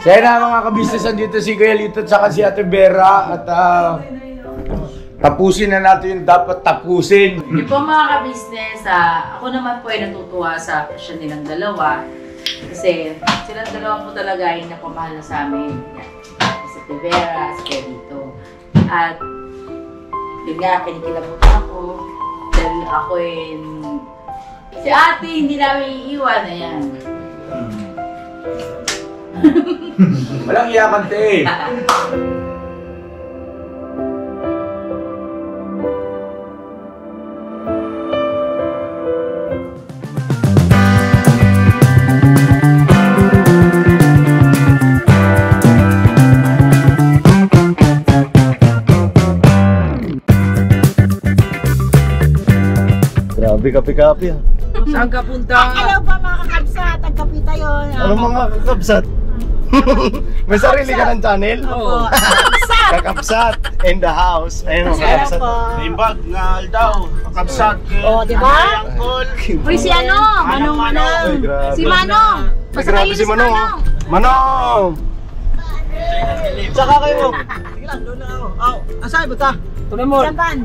Kaya na mga kabisnes, dito si Kuya Lito at saka si Ate Vera at tapusin na natin yung dapat tapusin. Yung po mga kabisnes, ako naman po ay natutuwa sa pasyon nilang dalawa. Kasi silang dalawa po talaga ay napamahal na sa amin. Si Ate Vera, si Kuya Lito. At yun nga, kinikilabutan ako. Dahil ako si ate hindi namin iiwan. Ayan. Walang iyakan, te. Grabe, kapi-kapi ah. Saan ka punta? Hello ba mga kakabsat? Ang kapita yun. Ano mga kakabsat? May sarili ka ng channel? Oo. Kakabsat in the house. Ayun ang kakabsat. Imbag nga daw, kakabsat. O, diba? Uy, si ano? Manong. Ay, grabe. Si Manong. Ay, grabe si Manong. Manong! Saka kayo. Sige lang, doon na ako. Asahin ba ta? Tunan mo. Sampan.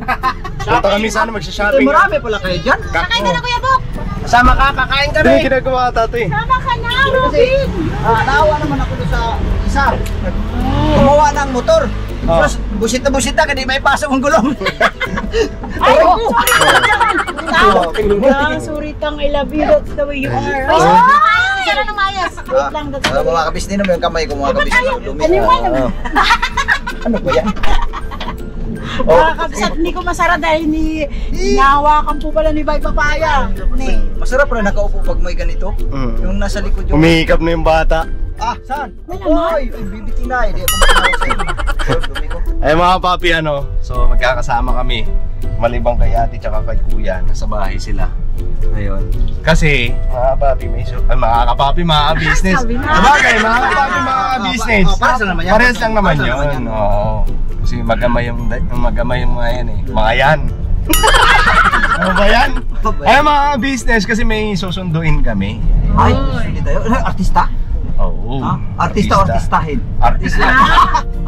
Punta kami sana magsha-shopping. Marami pala kayo dyan. Kakain ka na, Kuya Bok. Sama ka, kakain ka Ano rin. yung ginagawa, tatay? Sama ka na, Robin. Naawa naman ako doon sa isa. Gumawa ng motor. Tapos busit na, hindi may pasok ang gulong. Ay, sorry tang, I love you. That's the way you are. Ay, isa na lumayas. Wait lang, that's the way. Mga kabis din naman yung kamay ko, mga kabis din. Ano yung ano? Ano ba yan? Mga kabsat, hindi ko masara dahil nahawakan po pala ni Bay Papaya. Masarap na nakaupo pag may ganito. Yung nasa likod yung... Umihikap na yung bata. Saan? Malaman? Ay, bibiting na. Hindi ako makinawag sa'yo. Dumi ko. Ay mga papi, so magkakasama kami. Malibang kay ate tsaka kay kuya, nasa bahay sila. Ayun. Kasi, mga papi, mga kapapi, mga business. Sabagay, mga kapapi, mga business. Parehas lang naman yan. Parehas lang naman yun. Oo. Kasi mag-ama yung mga yan eh. Mga yan. Ano ba yan? Ay mga business, kasi may susunduin kami. Ay, susunod tayo. Artista? Oo. Artista o artistahin? Artista.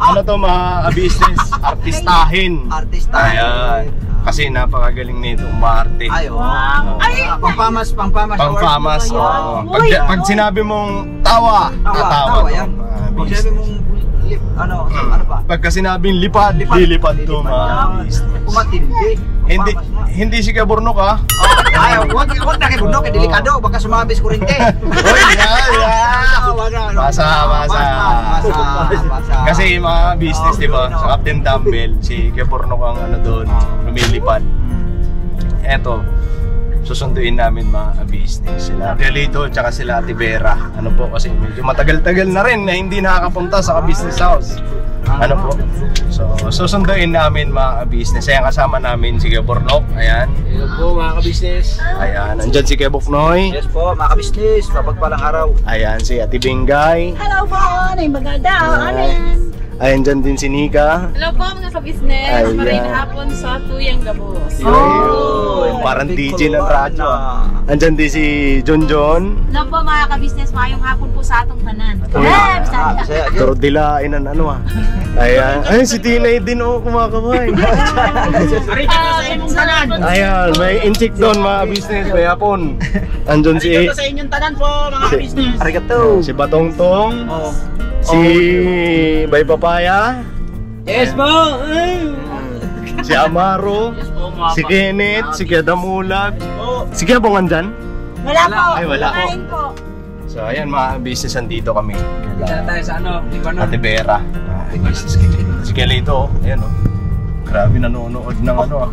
Ano to mga business? Artistahin. Artistahin. Ayan. Kasi napakagaling nito umarte. Ay, wow. Ay, pangpamas. Pangpamas. Pag sinabi mong tawa, tatawa. Yan. Pag sinabi mong ano pa? Pagka sinabing lipad, lilipad to mga business. Kumatindi. Hindi si Kaburnok ha? Ay, wag na kay Burnok, delikado, baka sumabis kurente. Oy, yan. Basa. Kasi mga business, di ba? Sa Captain Dumbbell, si Kaburnok ang ano doon, lumilipad. Eto, susunduin namin mga business. Sila Realito at saka sila Ate Vera. Ano po kasi medyo matagal-tagal na rin na hindi nakakapunta sa business house. Ano po? So, susunduin namin mga business. Ayan, kasama namin si Kaburnok. Ayan. Hello po mga kabisnes. Ayan, nandyan si Keboknoy. Yes po, mga kabisnes, mapagpalang araw. Ayan, si Ate Bingay. Hello po, ay maganda. Amen. Ayan dyan din si Nika. Hello po mga kabisnes. Ayan. Marayang hapon sa Tuyang Gabos. Parang DJ ng radyo. Andyan din si John. Hello po mga kabisnes, mayong hapon po sa atong tanan. Pero dilain ang ano ah. Ayan. Ay, si Tinay din kumakabay. Ayan, may inchik doon mga business. May hapon. Andyan si... sa inyong tanan po mga kabisnes. Arigato. Si Batongtong. Si Bay Papaya. Yes po. Si Amaro. Si Kenneth. Si Kedamulag. Si Kebong andyan? Wala po. Ay, wala. Kain po. So ayan mga business, andito kami. Diyan tayo sa ano, Libanon. Ate Vera. Business si Kelito. Ayan o. Grabe nanonood ng ano ah.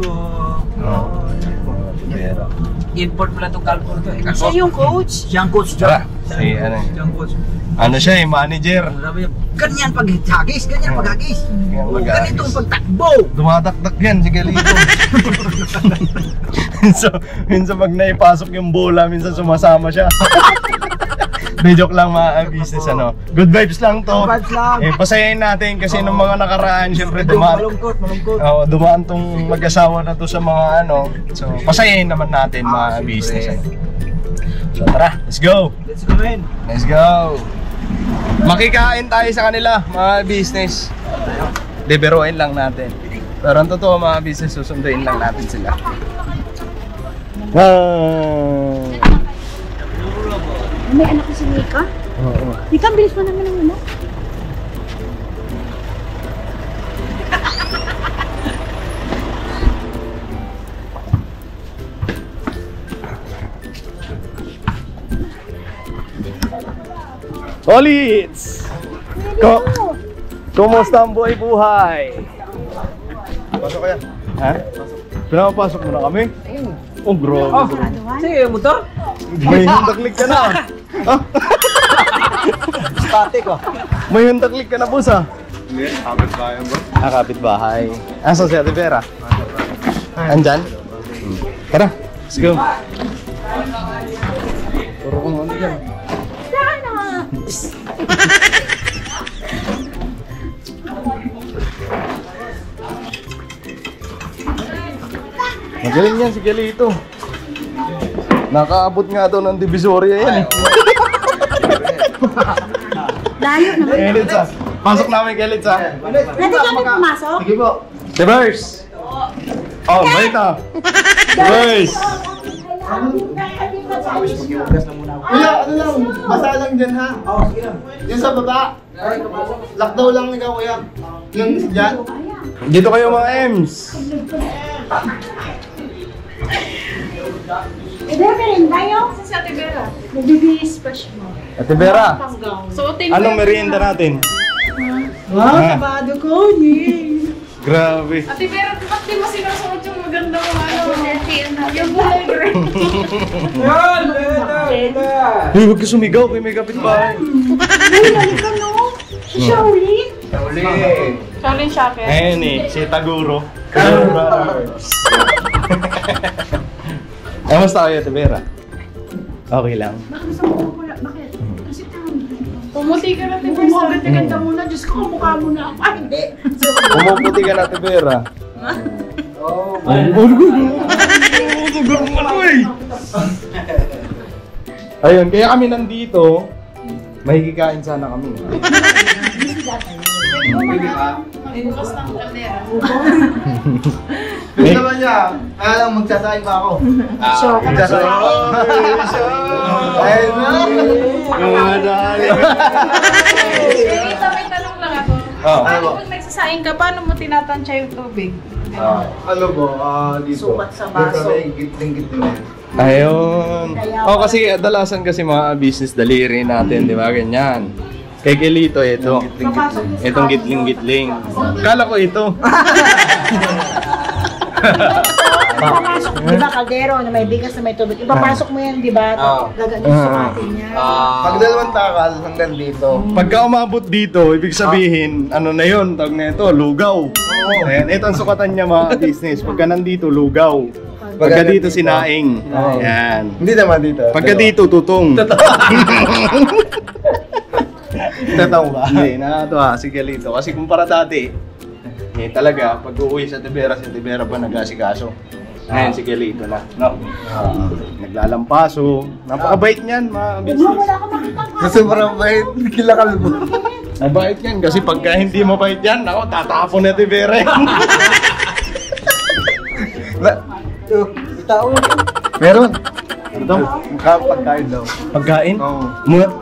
Ate Vera. Import pala itong kalpo ito eh. Siya yung coach. Siyang coach Tara. dyan. Si ano eh. Siyang coach. Ano siya eh, manager. Ganyan pag-hagis, ganyan pag-hagis. Ganito ang pagtakbo. Dumataktak yan si Kelito. minsan pag naipasok yung bola, minsan sumasama siya. May joke lang mga business ano. Good vibes lang to. Good vibes lang. Pasayahin natin kasi nung mga nakaraan, syempre dumaan. Malungkot. Dumaan tong mag-asawa na to sa mga ano. So pasayahin naman natin mga business ano. So tara, let's go. Let's go in. Let's go. Makikain tayo sa kanila, mga business. Deberoin lang natin. Pero ang totoo mga business, susunduin lang natin sila. May anak ko si Mika. Oo. Mika, bilis mo naman ang ano. Olits! Kumusta ang buhay-buhay? Pasok kaya. Ha? Pinapapasok mo na kami? Oh, grabe. Sige, motor. May hundaklig ka na. Static oh. May hundaklig ka na, boss ah. Hindi, kapit kaya bro. Kapit-bahay. Asan si Ate Vera? Andyan? Tara, let's go. Puro kong ano dyan. Magaling yan si Galito. Nakaabot nga daw ng Divisoria yan eh. Layo naman. Kelitsa. Pasok namin Kelitsa. Pwede kami pumasok? Sige po. Tibers! Oh, balita. Tibers! Kuya, ano lang, basa lang dyan ha. Oo, sige lang. Yung sa baba. Lockdown lang ikaw kuya. Yung dyan. Dito kayo mga Ems. Rin tayo? Si Ate Vera. Nagbibihis pa siya. Ate Vera, Suotin anong merienda natin? Ah, kabado ko. Yay. Grabe. Ate Vera, ba't di mo sinusuot yung magandang yung buhay green? Uy, huwag ka sumigaw kay may kapitbahay. Uy, lalik ka no? Si Shaolin? Shaolin Shaker. Ayan eh, si Taguro. Kamusta kayo, Ate Vera? Okay lang. Bakit? Kasi Pumuti ka natin Vera. ganda muna. Diyos ko, mukha mo na ako. Ay, hindi. Pumuputi ka na, Ate Vera. Ayun, kaya kami nandito. Mahikikain sana kami. May bukas ng kaldera. Yung naman niya, kaya lang magsasaing pa ako. Magsasaing pa. Ayun na. Rita, may tanong lang ako. Paano pag nagsasaing ka, paano mo tinatansya yung tubig? Ano po, dito. Sukat sa baso. May gitling-gitling na yun. Ayun. Oh, kasi kadalasan kasi mga business daliri natin, di ba? Ganyan. Kay Kelito, ito. Itong gitling-gitling. Kala ko ito. Ipapasok, di ba, kaldero na may bigas na may tubig. Ipapasok mo yan, di ba? Gagawin sukatin niya. Pag dalawang takal hanggang dito. Pagka umabot dito, ibig sabihin, ano na yun, tawag na ito, lugaw. Ayan, ito ang sukatan niya mga business. Pagka nandito, lugaw. Pagka dito, sinaing. Ayan. Hindi naman dito. Pagka dito, tutong. Tataw ba? Hindi, nakakatawa si Galito. Kasi kumpara dati, talaga, pag uuwi sa Tibera, si Tibera pa nag-asikaso. Ngayon si Galito na. No? Naglalampaso. Napakabait niyan, mga business. Wala ka makita ka. Kasi parang bait, kilakal mo. Mabait yan, kasi pagka hindi mabait yan, ako, tatapon na Tibera. Tao. Meron. Ito, pagkain daw. Pagkain? Oo.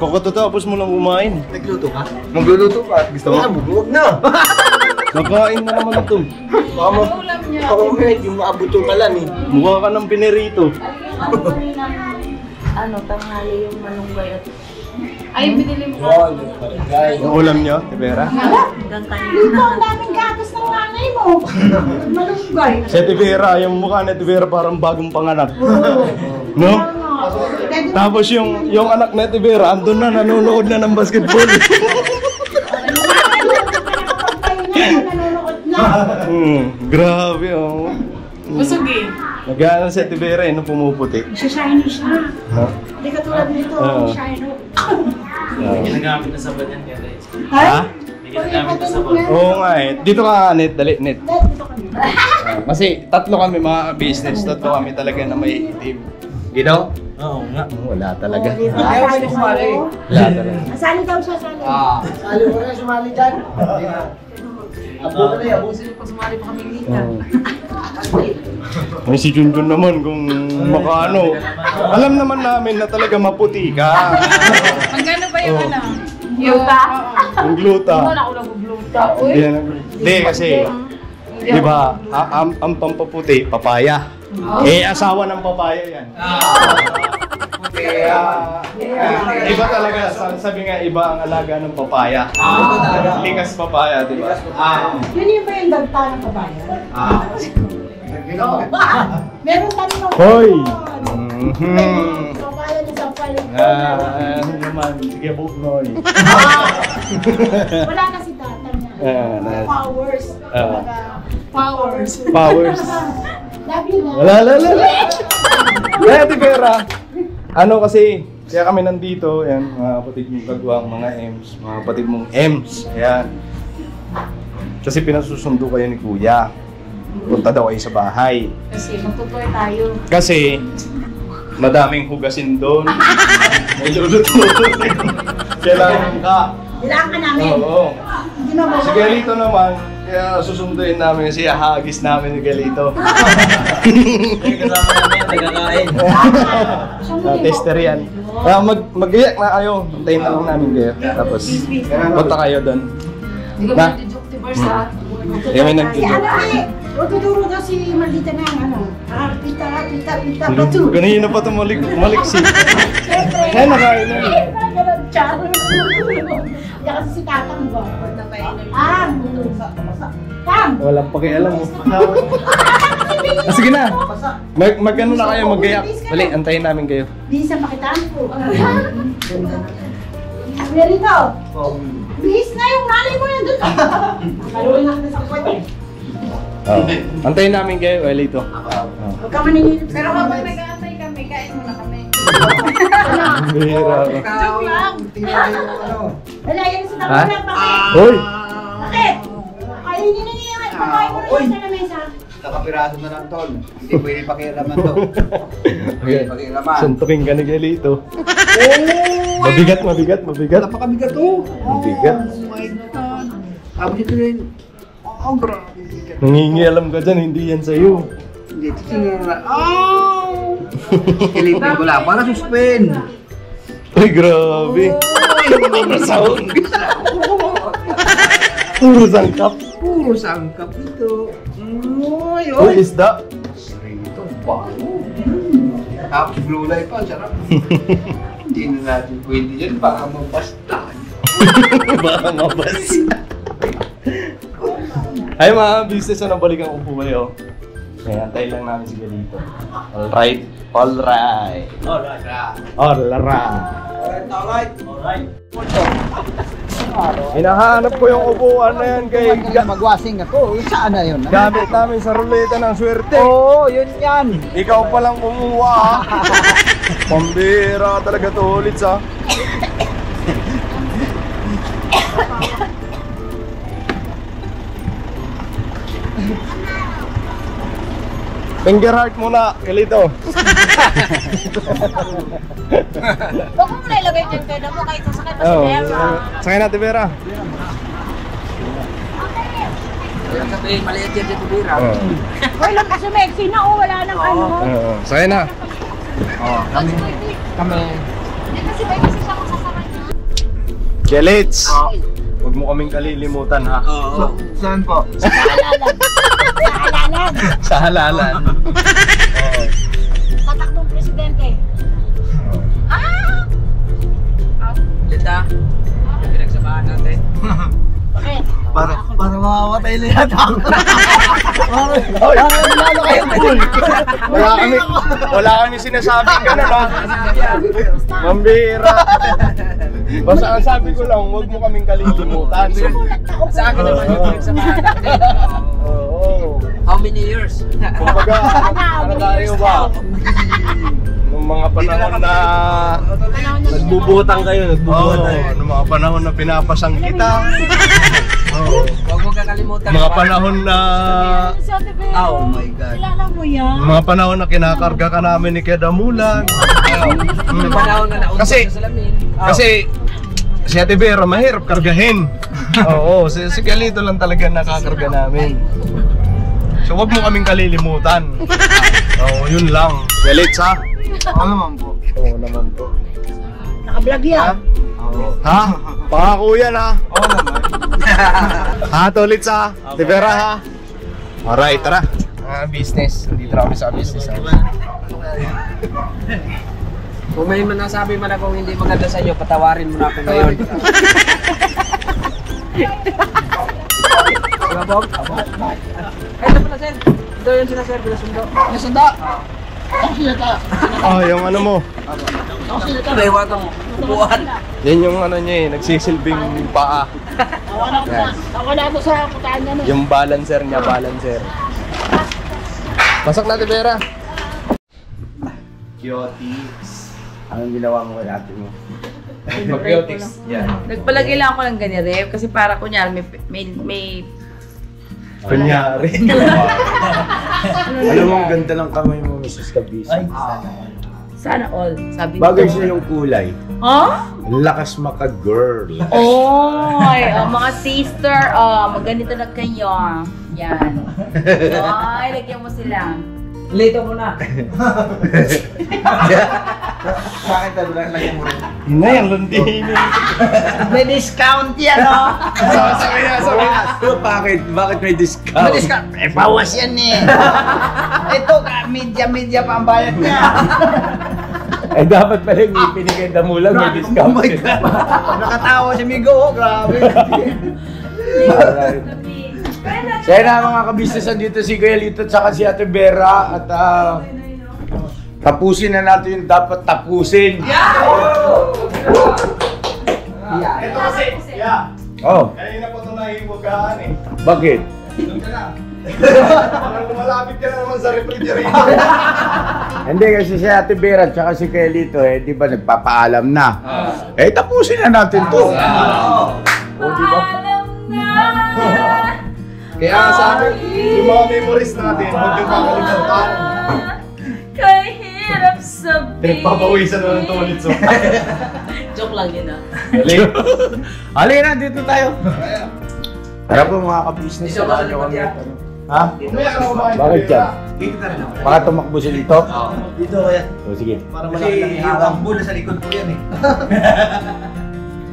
Kakatapos mo lang kumain. Nagluto ka? Magluluto ka? Gusto mo? Huwag na! Nakain na naman ito. Baka yung maabot yung kalan eh. Mukha ka ng pinerito. Ano, tanghali yung malunggay at Ay, binili mo. Yung ulam niyo, Tibera? hanggang kanina. Dito, ang daming gatas ng nanay mo. Malunggay. Si Tibera, yung mukha ni Tibera parang bagong panganak. No? Tapos yung anak ni Tibera, andun na, nanonood na ng basketball. Grabe oh. Busog eh. Nag-aaral si Tibera nung pumuputi. Shiny siya. Ha? Hindi ka tulad nito, Oo. shiny. Ginagamit na sabon yan, Tere. Ha? May ginagamit na sabon. Oo nga eh. Dito ka, Net. Dali, Net. Kasi tatlo kami mga business. Tatlo kami talaga na may itim. Gino? Oo nga. Wala talaga. Oh, di ba? Sali sa'yo. Wala talaga. Sali daw siya, sali. Sali mo na sumali dyan. Abo na yan, abusin. Ay, si Junjun naman kung makaano. Alam naman namin na talaga maputi ka. Magkano ba yung ano? Gluta? Yung gluta. Wala ko nag-gluta. Uy. Hindi kasi, di ba, ang pampaputi, papaya. Eh, asawa ng papaya yan. Kaya, iba talaga, sabi nga, iba ang alaga ng papaya. Likas papaya, di ba? Yun yung ba yung dagta ng kabayan? Meron kami ng Hoy! kabayan ng sampal. Ano naman, sige, Buknoy. Wala na si tata niya. Nice. Powers. Powers. Powers. Love you na. Wala. Kaya, Ate Vera, ano kasi, kaya kami nandito, yan, mga kapatid mong kagwang, mga M's, mga kapatid mong M's, yan. Kasi pinasusundo kayo ni Kuya. Punta daw kayo sa bahay. Kasi magtutoy tayo. Kasi, madaming hugasin doon. May lulutuin. Kailangan ka. Kailangan ka namin. Oo. Hindi na ba? Si Galito naman, kaya susunduin namin si hagis namin ni Galito. May kasama namin, nagkakain. Tester yan. Kaya mag-iyak na kayo. Antayin na lang namin kayo. Tapos, punta kayo doon. Hindi ka Na? ba joke di Barsa? Eh, may Si nag-video. ano eh. Tuturo daw si Maldita na ano. Pita, batu. Kanina pa ito maliksi. Siyempre. Kaya nakain na. Ganun siya. Kaya kasi si Tatang ba? Tam! Walang pakialam mo. Sige na. Mag-ano na kayo, mag-iyak. Dali, antayin namin kayo. Bisa pakitaan ko. Merito! Bihis na yung nanay mo yan doon. Kaluin na kita sa kwete. Antayin namin kayo, Galito. Huwag ka maninilip. Pero kapag nag-aantay kami, kain muna kami. Bihira ako. Joke lang. Wala, yan sa Ha? tapunan. Bakit? Hoy! Bakit? Kainin na niya. Pagkain mo na siya sa lamesa. Nakapiraso na lang, tol. Hindi pwede pakialaman to. Okay. Pakialaman. Suntukin ka ni Galito. Mabigat. Napakabigat to. Mabigat. Oh my God. Tapos ito rin. Oh, grabe. Nangingialam ka dyan, hindi yan sa'yo. Hindi, titingnan na. Oh! Kilipin ko lang. Para suspend. Ay, grabe. Puro sangkap. Puro sangkap ito. Uy, Uy, isda. Ito, bago. Tapos blue light pa, sarap. Hindi na natin pwede yan, baka mabasta. Baka mabas. Ay mga business, ano balik ang upo kayo? Kaya antay lang namin si Galito. Alright. Hinahanap ko yung upuan na yan kay Magwasing ako, saan na yun? gamit namin sa ruleta ng swerte. Oo, yun yan. Ikaw palang kumuha ha. Pambira talaga to ulit sa. Finger heart muna, Galito. Huwag mo muna ilagay dyan kayo na mo kahit sasakay pa si Oh, Vera. sakay natin, Vera. Sabihin, maliit yan dito, Bira. Hoy, lang kasi Mexi na oh, wala nang ano. Sakay na. Kami. Kasi ba kasi siya masasakay na? Gelits! Huwag mo kaming kalilimutan ha. Oo. Saan po? Sa halalan. Sa halalan. Tatakbong presidente. Lita, pinagsabahan natin. Bakit? Para mamamatay na yata ako. Hoy! Wala kami sinasabing gano'n ha. Mambira. Basta ang sabi ko lang, huwag mo kaming kalilimutan. Sa akin naman yung pinagsabahan natin. Oo. How many years? Kumbaga, ano tayo ba? Nung Nung mga panahon na Nagbubuhatan kayo, nagbubuhatan. nung mga panahon na pinapasang kita. Huwag mo kakalimutan. Mga panahon na Oh my God. Kilala mo yan? mga panahon na kinakarga ka namin ni Kuya Damulan. May panahon na naunod Kasi- sa salamin. Kasi si Ate Vera mahirap kargahin. Oo, si Galito lang talaga nakakarga namin. So wag mo kaming kalilimutan. Oo, yun lang. Galit ha? Oo naman po. Oo naman po. Naka-vlog yan. Ha? Pangako yan ha? Oo naman. Ha, Tolits ha? Ate Vera ha? Alright, tara. Business. Dito na kami sa business. Kung may nasabi man akong hindi maganda sa inyo, patawarin mo na ako ngayon. Diba, Bob? Ay, ito pala, sir. Ito yung sinasir, pinasundo. Nasundo. Ang sinata. Oh, yung ano mo. Ang sinata. Rewa itong upuan. Yan yung ano niya eh, nagsisilbing paa. Nawala ko sa putaan niya. Yung balancer niya, balancer. Pasok natin, Vera. Cuties. Anong ginawa mo kay ate mo? Mag-biotics. Yan. Nagpalagay lang ako ng ganire kasi para kunyari may Kunyari. Alam mo, ang ganda ng kamay mo, Mrs. Kabisa. sana all. Sabi Bagay siya yung kulay. Huh? Lakas maka-girl. Oy, mga sister, magganito na kayo. Yan. Oy, lagyan mo sila. Lito mo na. Bakit lang mo rin? Yun na yung lundinin. May discount yan, no? Bakit? Bakit may discount? May discount. Eh, bawas yan eh. Ito, media pa ang bayad niya. Eh, dapat pala yung ipini kay Damulang may discount. Oh my God. Nakatawa si Migo, oh, grabe. Alright. So yun na mga kabisnesan dito si Kuya Lito at saka si Ate Vera at tapusin na natin yung dapat tapusin. Ito kasi, Oh, kanina pa ito nahimugaan eh. bakit? Doon ka na. Parang lumalapit ka na naman sa refrigerator. Hindi kasi si Ate Vera at saka si Kuya Lito di ba nagpapaalam na? Eh tapusin na natin to. Oh, di ba? Kaya sa amin, yung mga memories natin, huwag yung kakalimutan. Kahirap sabihin. Pinagpapawisan na ng tulit so. Joke lang yun Halika na, dito tayo. Tara po mga kabisnes. Dito ba sa likod yan? Ha? Mamaya ka na kumain. Bakit yan? Dito na rin ako. Baka tumakbo siya dito? Dito kaya. O sige. Para malaki lang yung kambo na sa likod ko yan eh.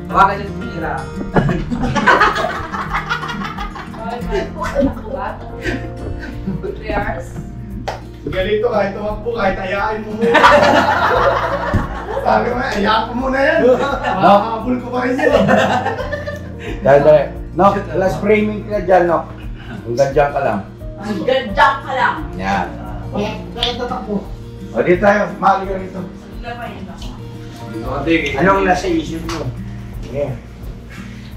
Hawakan yung tira. Galito kahit tumakbo, kahit ayain mo muna. Sabi mo, ayain ko muna yan. Makakabul ko pa rin yan. Dali. Nok, last framing ka dyan, Nok. Hanggang dyan ka lang. Ganda ka lang. Yan. Kaya tatakbo. O dito tayo, mahali ka rito. Anong nasa isip mo? Sige.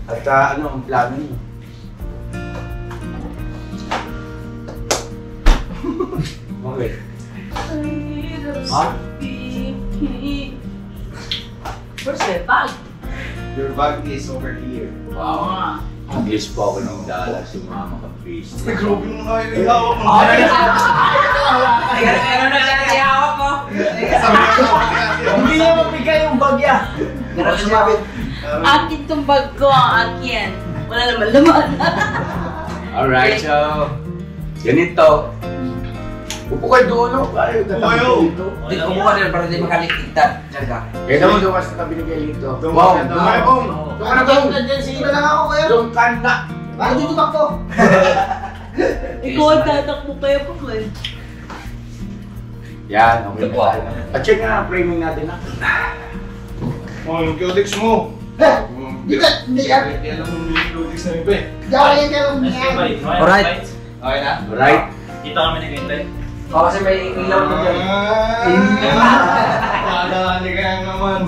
At ano ang plano niyo? Okay. Ha? First bag. Your bag is over here. Wow. English po ako ng dala sa mga makapis. Grabe mo nga yung ihawak mo. Ano na siya nagihawak mo? Hindi niya mapigay yung bagya. Ganun sumabit. Akin tong bag ko, ang akin. Wala naman laman. Alright, so ganito. Upo kayo doon, no? Ayaw, Umayo. dito. Dito kumuha din para di makaliktigtan. Diyan ka. Kaya naman doon ka sa tabi ni Kelito. Dumayo, dumayo. Doon ka na doon. Sige na lang ako kaya. Doon ka na. Bakit dito bakto? Ikaw ang tatakbo kayo po ko eh. Yan, okay. At check nga ang framing natin, ha? Oh, yung cutex mo. Hindi ka, hindi ka. Kaya lang yung cutex na iba eh. Diyan ka lang yan. Alright. Okay na? Alright. Dito kami naghihintay. O kasi may ilaw mo dyan. Dadali ka naman.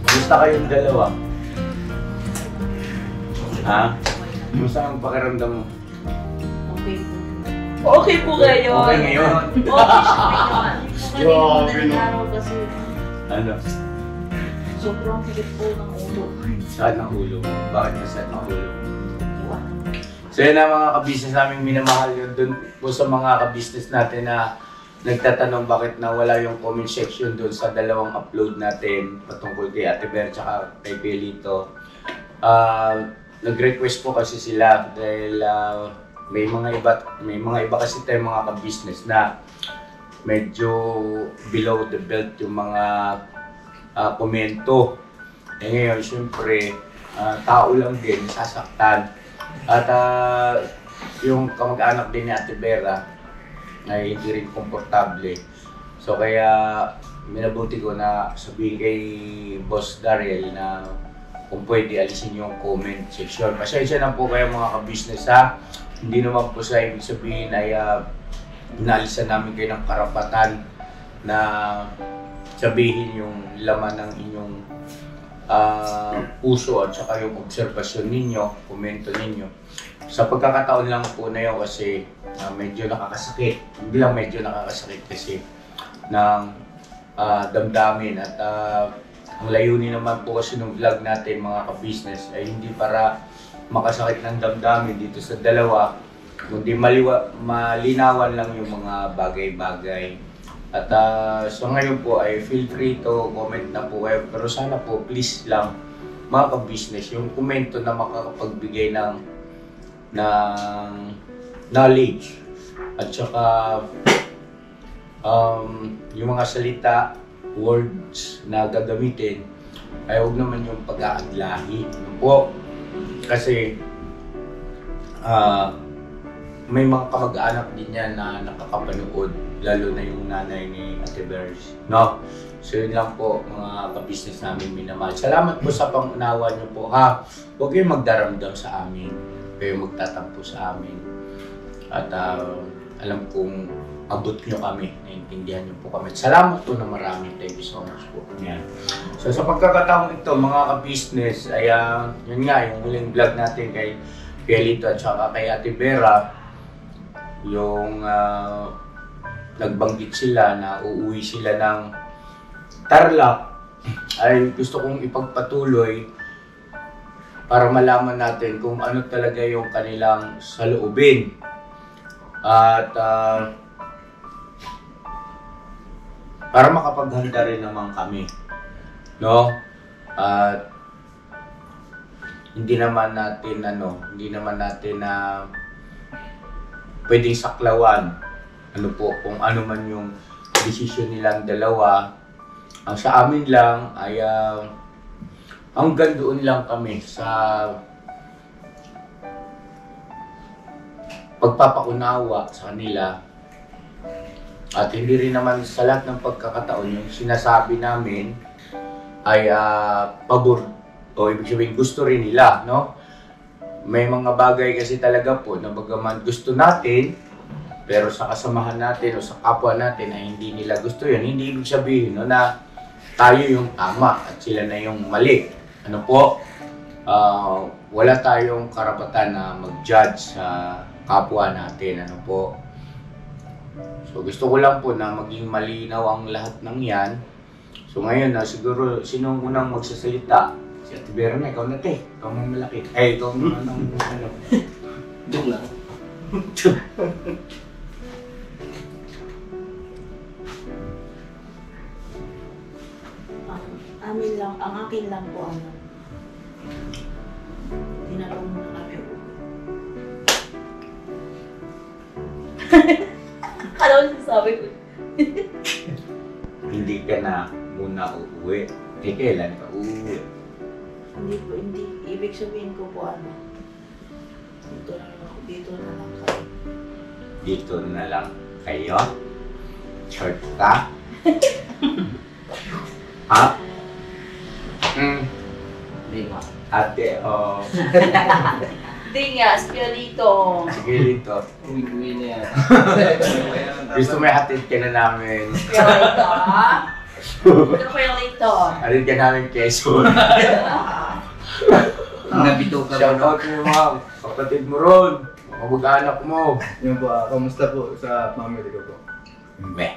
Gusto kayong dalawa? Ha? Gusto ang pakiramdam mo? Okay po. Okay po ngayon. Okay ngayon. Okay siya ngayon. Grabe, no? Araw kasi Ano? sobrang higit po ng ulo. Saan ang ulo? Bakit na saan ang ulo? So yun na mga kabisnes namin minamahal yun dun po sa mga kabisnes natin na nagtatanong bakit nawala yung comment section dun sa dalawang upload natin patungkol kay Ate Ber tsaka kay Pelito. Nag-request po kasi sila dahil may mga iba kasi tayong mga kabisnes na medyo below the belt yung mga komento. Eh ngayon, syempre, tao lang din, sasaktan. At yung kamag-anak din ni Ate Vera ay hindi rin komportable. So kaya minabuti ko na sabihin kay Boss Daryl na kung pwede alisin yung comment section. Pasensya na po kayo mga ka-business ha. Hindi naman po sa ibig sabihin ay inaalisan namin kayo ng karapatan na sabihin yung laman ng inyong puso at saka yung obserbasyon ninyo, komento ninyo. Sa pagkakataon lang po na yun kasi medyo nakakasakit. Hindi lang medyo nakakasakit kasi ng damdamin at ang layunin naman po kasi ng vlog natin mga ka-business ay hindi para makasakit ng damdamin dito sa dalawa, kundi malinawan lang yung mga bagay-bagay. At so ngayon po ay feel free to comment na po kayo. Pero sana po please lang mga ka-business yung komento na makakapagbigay ng knowledge at saka yung mga salita, words na gagamitin ay huwag naman yung pag-aaglahi. Po kasi may mga kamag-anak din yan na nakakapanood, lalo na yung nanay ni Ate Bears, no? So yun lang po mga ka-business namin minamahal. Salamat po sa pangunawa niyo po ha. Huwag kayong magdaramdam sa amin, kayo magtatampo sa amin. At alam kong abot niyo kami, naiintindihan niyo po kami. Salamat po na marami. Thank you so much po. Yan. So sa pagkakataon ito mga ka-business, ay yun nga, yung huling vlog natin kay Pelito at saka kay Ate Vera, yung nagbanggit sila na uuwi sila ng Tarlac, ay gusto kong ipagpatuloy para malaman natin kung ano talaga yung kanilang saloobin. At para makapaghanda rin naman kami, no? At hindi naman natin na pwedeng saklawan ano po kung ano man yung desisyon nilang dalawa. Ang sa amin lang ay hanggang doon lang kami sa pagpapaunawa sa kanila. At hindi rin naman sa lahat ng pagkakataon yung sinasabi namin ay pabor o ibig sabihin gusto rin nila, no? May mga bagay kasi talaga po na bagaman gusto natin, pero sa kasamahan natin o sa kapwa natin ay hindi nila gusto yun. Hindi ibig sabihin no, na tayo yung tama at sila na yung mali. Ano po? Wala tayong karapatan na mag-judge sa kapwa natin. Ano po? So gusto ko lang po na maging malinaw ang lahat ng yan. So ngayon na siguro sinong unang magsasalita? Si Ate Vera na, ikaw na te. Ikaw may malaki. Eh, ikaw naman ang ano. Doon lang. Amin lang, ang akin lang po ano. Tinanong mo na kami uwi. Alam mo sasabi ko. Hindi ka na muna uuwi. Eh, kailan ka uuwi? Hindi po, hindi. Ibig sabihin ko po ano. Dito na lang kayo. Dito na lang kayo? Short ka? Ha? Hindi nga. Ate, Hindi nga, Spirito. sige dito. Uwi na yan. Gusto may hatid ka na namin. Spirito. Spirito. Hatid ka namin Quezon. Nabito ka Shout out mo yung mga kapatid mo ron. Kamag-anak mo. Yun po, kamusta po sa family ko po? Meh.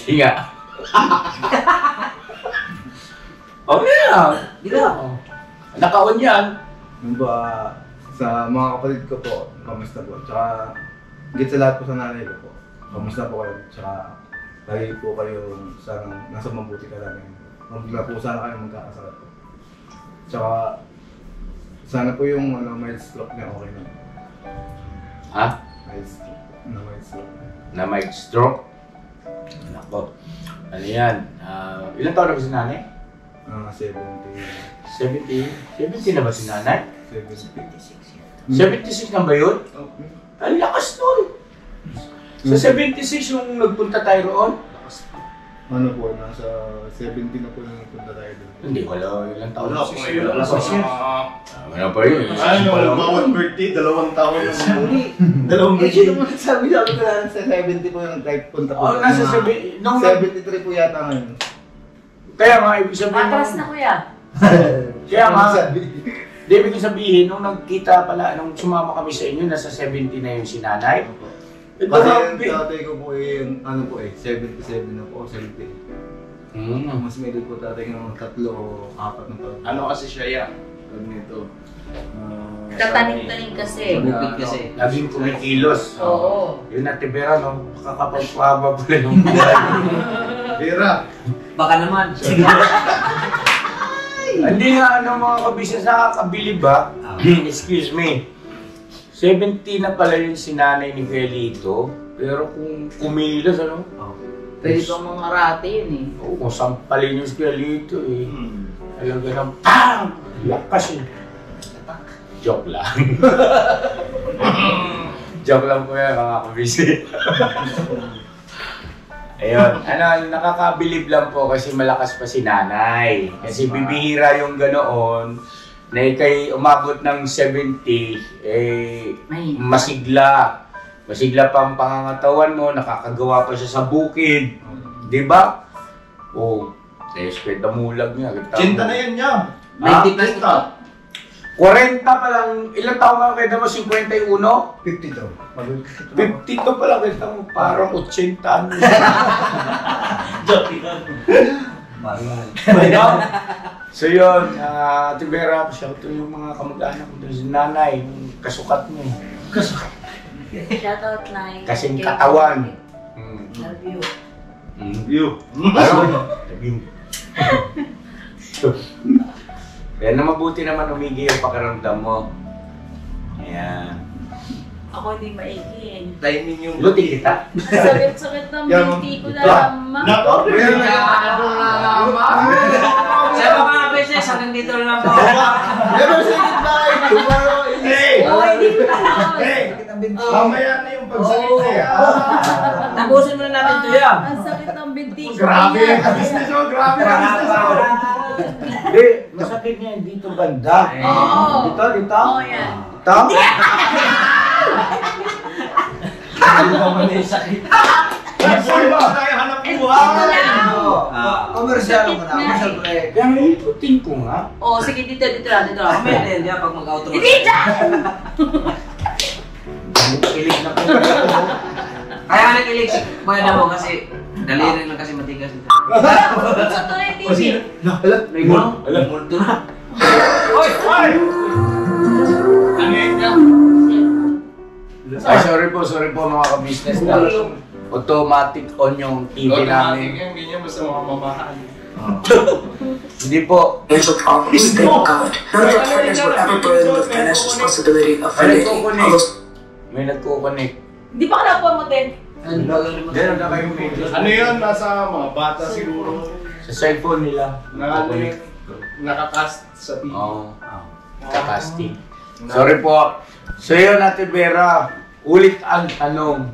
Hinga. Okay na. Oh. Naka-on yan. Yun po, sa mga kapatid ko po, kamusta po? Tsaka, higit sa lahat po sa nanay ko po. Kamusta po kayo? Tsaka, lagi po kayo nasa mabuti ka lang. Huwag na po sana kayo magkakasakit po. Tsaka, sana po yung mild stroke niya okay na. Ha? Mild stroke. Mild stroke. Na mild stroke? Nako. Ano yan? Ilan taon na ba si nanay? 70. 70? 70 na ba si nanay? 76. 76 na ba yun? Okay. Ang lakas nun! Sa 76 yung nagpunta tayo roon? Ano po, nasa 70 na po yung punta tayo doon. Hindi, wala. Ilang taon Wala na po si ngayon. Wala pa siya. Wala pa yun. Bawat birthday, 2 taon na Dalawang birthday. Sabi ko na sa 70 po yung punta po. Oh, nasa 73 73 po yata ngayon. Kaya nga, ibig sabihin... Atras na kuya. Kaya nga, di ibig sabihin, nung nagkita pala, nung sumama kami sa inyo, nasa 70 na yung si nanay. Kasi yung tatay ko po yung, 77 na po, 78. Mas may po tatay ng 3 o 4 na taon. Ano kasi siya yan? Ganito. Kataning-taning kasi. Bukit kasi. Laging kumikilos. Oo. Yung natibera, no? Kakapagpaba pala nung buhay. Vera! Baka naman. Hindi nga, mga kabisnes, nakakabilib ba? Excuse me. 70 na pala yung sinanay ni Felito, pero kung kumilos, ano? Pwede pang mga rate yun eh. Oo, kung sampalin yung Felito eh. Alam ka ng PAM! Lakas eh. Joke lang. Joke lang po yan, mga kabisnes. Ayun, nakakabilib lang po kasi malakas pa si nanay. Kasi bibihira yung ganoon na ikay umabot ng 70, masigla. Masigla pa ang pangangatawan mo, nakakagawa pa siya sa bukid. Di ba? Oh, respeto mulag niya. Cinta na yan niya! 90 plus ito. 40 pa lang, ilang taon ka kita mo? 51? 52. 52 pa lang kita mo, parang 80 ano. So yun, Ate Vera, shout to yung mga kamag-anak ko doon, si nanay, yung kasukat mo. Shoutout na yun. Kasing katawan. Love you. You. Ano? Love you. Kaya na mabuti naman umigi yung pakiramdam mo. Ayan. Ako hindi maigi Timing yung... Luti kita. Sakit-sakit ng binti ko na ma. Nako! Sa mga beses, hanggang dito lang po. Never say goodbye! Tomorrow is... Oo, hindi ko tapos. Mamaya na yung pagsalita yan. Tapusin mo na natin ito yan. Ang sakit ng binti ko. Grabe yung business mo! Grabe yung business mo! Hindi, masakit niya dito banda. Oo. Dito, dito. Oo, yan. Dito. Ano ba man yung sakit? Nagsoy ba tayo hanap buhay? Commercial mo na. Commercial break. Kaya nga iputin ko nga. Oo, sige, dito lang. Mamaya din yan pag mag-outro. Hindi dyan! Kilig na ko. Kaya nakilig si Kuya Damo kasi daliri lang kasi matigas nito. Ito na yung TV. May multo na. Oy! Oy! Ano yun niya? Ay, sorry po mga ka-business na. Automatic on yung TV Automatic namin. yan, ganyan basta mga mamahal. Hindi po. With always thank God. None of our partners will ever burden with financial responsibility of May relating all nagkukunik. those May nagkukunik. Hindi pa ka napuamutin. Meron na kayong video. Ano yun? Nasa mga bata siguro. Sa cellphone nila. Nagkukunik. Nakakast sa TV. Oo. Kakasting. Sorry po. So yun, Ate Vera, ulit ang tanong.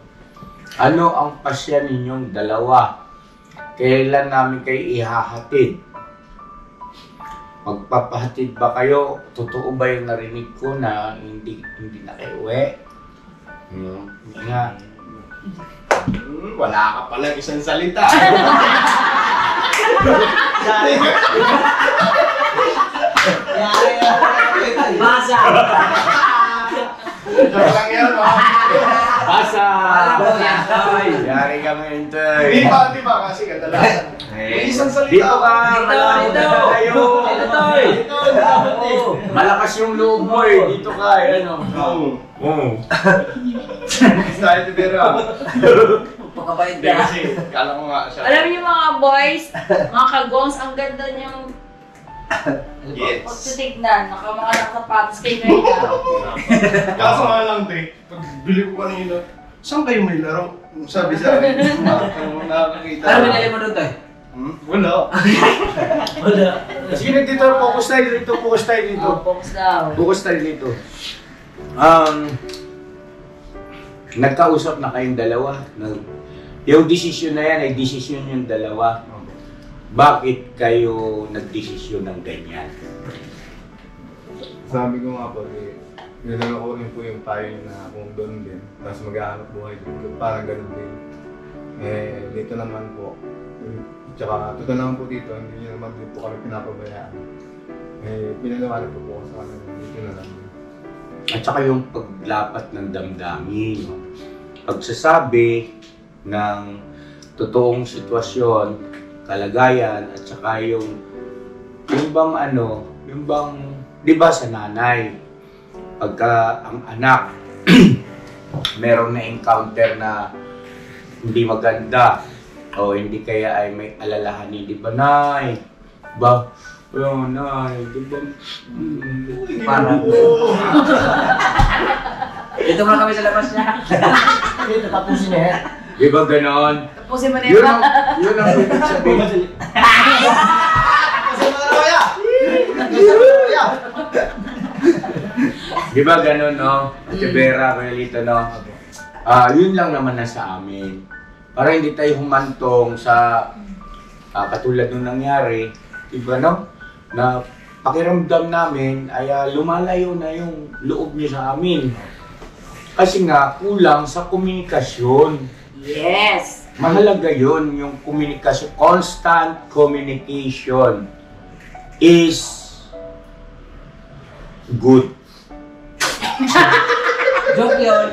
Ano ang pasya ninyong dalawa? Kailan namin kayo ihahatid? Magpapahatid ba kayo? Totoo ba yung narinig ko na hindi na kayo uwi? Hindi nga. Wala ka palang isang salita. Masa! ka ngayon, Tay. Di ba? Kasi kadalasan. Isang salita. Dito ka! Malapit na tayo! Dito. Malakas yung loob mo eh. Dito ka eh. Ano? Oo. Tayo tibera. Pagkabait Hindi kasi, kala ko nga siya. Alam niyo mga boys, mga kagongs, ang ganda niyang Yes. pagtitignan. Mga nakasapatos kayo ngayon. Kaso nga lang, te, pag bili ko kanina, saan kayo may laro? Sabi sa akin, nakakakita. Ano binili mo doon, Toy? Wala. Sige na dito, focus tayo dito, focus tayo dito. Focus daw. Focus tayo dito. Nagkausap na kayong dalawa. Yung desisyon na yan ay desisyon yung dalawa. Bakit kayo nagdesisyon ng ganyan? Sabi ko nga po, nilalakorin po yung payo na kung doon din. Tapos maghahanap buhay din. Parang ganun din. Dito naman po. Tsaka, totoo naman po dito, hindi nyo naman din po kami pinapabayaan. Pinalawanan po ako sa kanila. Dito na lang. At saka yung paglapat ng damdamin. Pagsasabi ng totoong sitwasyon, kalagayan, at saka yung bang di ba sa nanay, pagka ang anak merong na-encounter na hindi maganda o hindi kaya ay may alalahanin, di ba nay? Ba? Oh, nay, di ba? Parang. Dito muna kami sa labas niya. Dito, tapusin niya. Di ba ganon? Tapusin mo na Yun yun. ang ibig sabihin. Di ba ganon, no? Ate Vera, Kuya Lito, no? Yun lang naman na sa amin. Para hindi tayo humantong sa katulad nung nangyari, di ba, no? Na pakiramdam namin ay lumalayo na yung loob niyo sa amin. Kasi nga, kulang sa komunikasyon. Yes! Mahalaga yun, yung komunikasyon. Constant communication is good. Joke yun.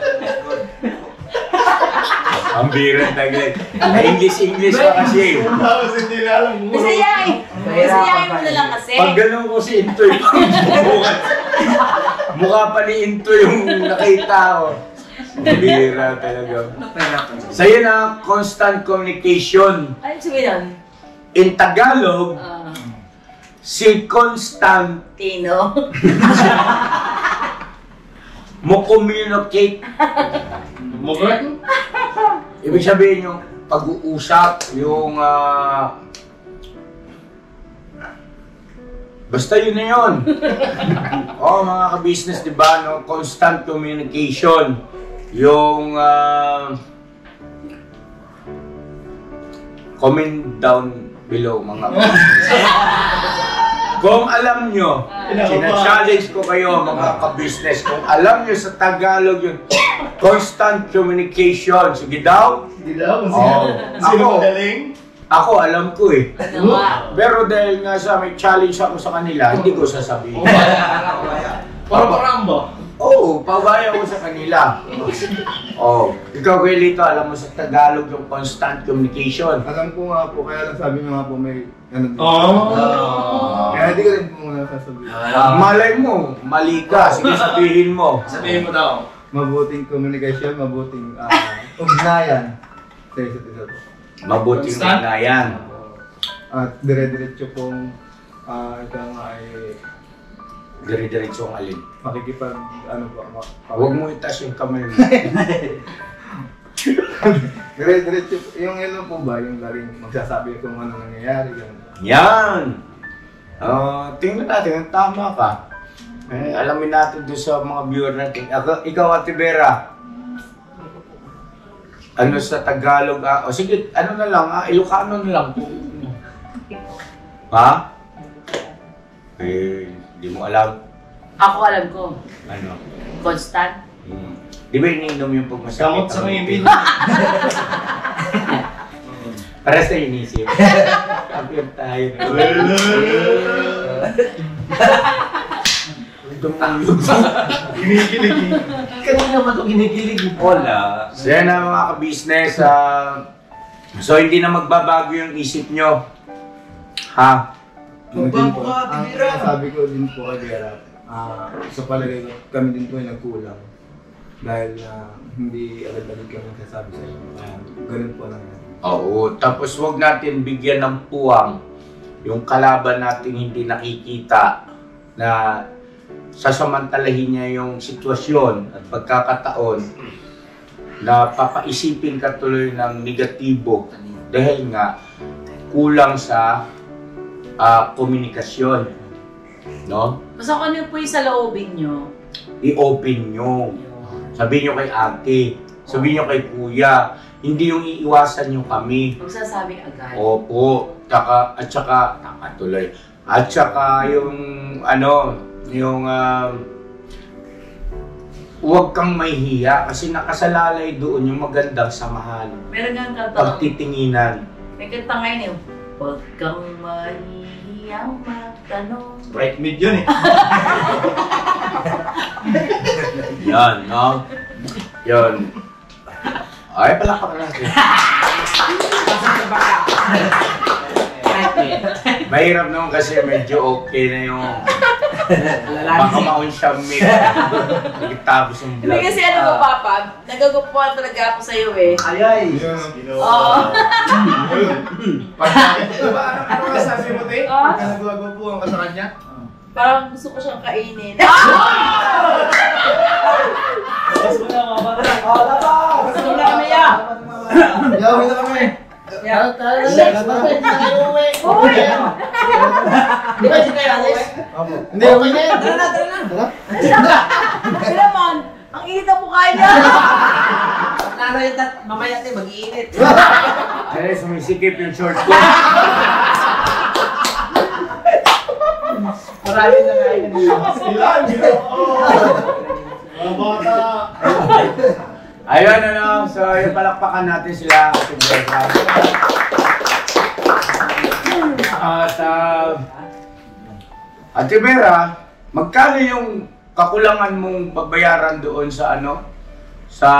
Ang bira tayo. English pa kasi. Tapos hindi na alam mo. Masayain! Masayain mo na lang kasi. Pag ganun ko si Intoy, mukha pa ni Intoy yung nakita ko. Ang bira talaga. Sa'yo na, constant communication. Ano sabihin nun? In Tagalog, si Constantino mo communicate. Ibig sabihin yung pag-uusap, yung basta yun na yun. Mga ka-business, di ba, no? Constant communication. Yung comment down below, mga kung alam nyo, sina-challenge ko kayo mga ka-business, kung alam nyo sa Tagalog yun, constant communication. Sige daw? Hindi daw, sino magaling? Ako, alam ko eh. Ano ba? Pero dahil nga sa may challenge ako sa kanila, hindi ko sasabihin. Parang ba? Oo, pabaya ko sa kanila. Ikaw, Kuya Lito, alam mo sa Tagalog yung constant communication. Alam ko nga po, kaya lang sabi nyo nga po may ano din. Kaya hindi ko rin po muna sasabihin. Malay mo, mali ka. Sige, sabihin mo. Sabihin mo daw. Mabuting komunikasyon, mabuting ugnayan sa isa't isa po. Mabuting ugnayan. At dire-diretso pong ito nga ay Dire-diretso ang alin. makikipag ano po. Huwag mo itaas yung kamay mo. Dire-diretso yung ano po ba, yung laging magsasabi kung ano nangyayari. Yan! Tingnan natin, tama ka. Alamin natin doon sa mga viewer natin. Ikaw, Ate Vera. Ano sa Tagalog? Sige, ano na lang, Ilocano na lang. Ha? Hindi mo alam. Ako alam ko. Ano? Constant. Di ba ininom yung pagmasakit? Kamot sa ngipin. Para sa inisip. Kampiyon tayo. Kinikilig. Kanina ba ito kinikilig? Wala. So yan ang mga ka-business. So, hindi na magbabago yung isip nyo. Ha? Magbago ka, Tibira! Sabi ko din po kay Vera, sa palagay ko, kami din po yung nagkulang. Dahil hindi agad-agad kami nagsasabi sa inyo. Ganun po lang yan. Oo, tapos wag natin bigyan ng puwang yung kalaban natin hindi nakikita na sasamantalahin niya yung sitwasyon at pagkakataon na papaisipin ka tuloy ng negatibo dahil nga kulang sa komunikasyon, no? Basta kung ano po yung sa loobin nyo, I-open nyo. Sabihin nyo kay ate, sabihin nyo kay kuya, hindi yung iiwasan nyo kami. magsasabi agad. Opo, at saka tuloy. At saka yung huwag kang mahihiya kasi nakasalalay doon yung magandang samahan. Meron nga ang kanta. Pagtitinginan. May kanta ngayon eh. Huwag kang mahihiyang magtanong. Right mid yun eh. Yan, no? Yun. Ay, palakpak natin. Mahirap naman kasi medyo okay na yung baka maun siyang may nagtapos yung vlog. Hindi kasi ano mo, Papa, nagagupuan talaga ako sa'yo eh. Ayay! Oo. Ano ka sabi mo, Tay? Pagka nagwago ka sa kanya? Parang gusto ko siyang kainin. Gusto mo na mga bata. Gusto mo na kami ya. Yawi na kami! Di ba si Kuya Alex? Hindi, okay na yan! Tara na. Sila man, ang init ang mukha niya. Naro yung mamaya tayo mag-iinit. Ay, sumisikip yung short ko. Marami na nga yun. Mga bata! Ayun, so yung palakpakan natin sila. At Ate Vera, magkano yung kakulangan mong babayaran doon sa sa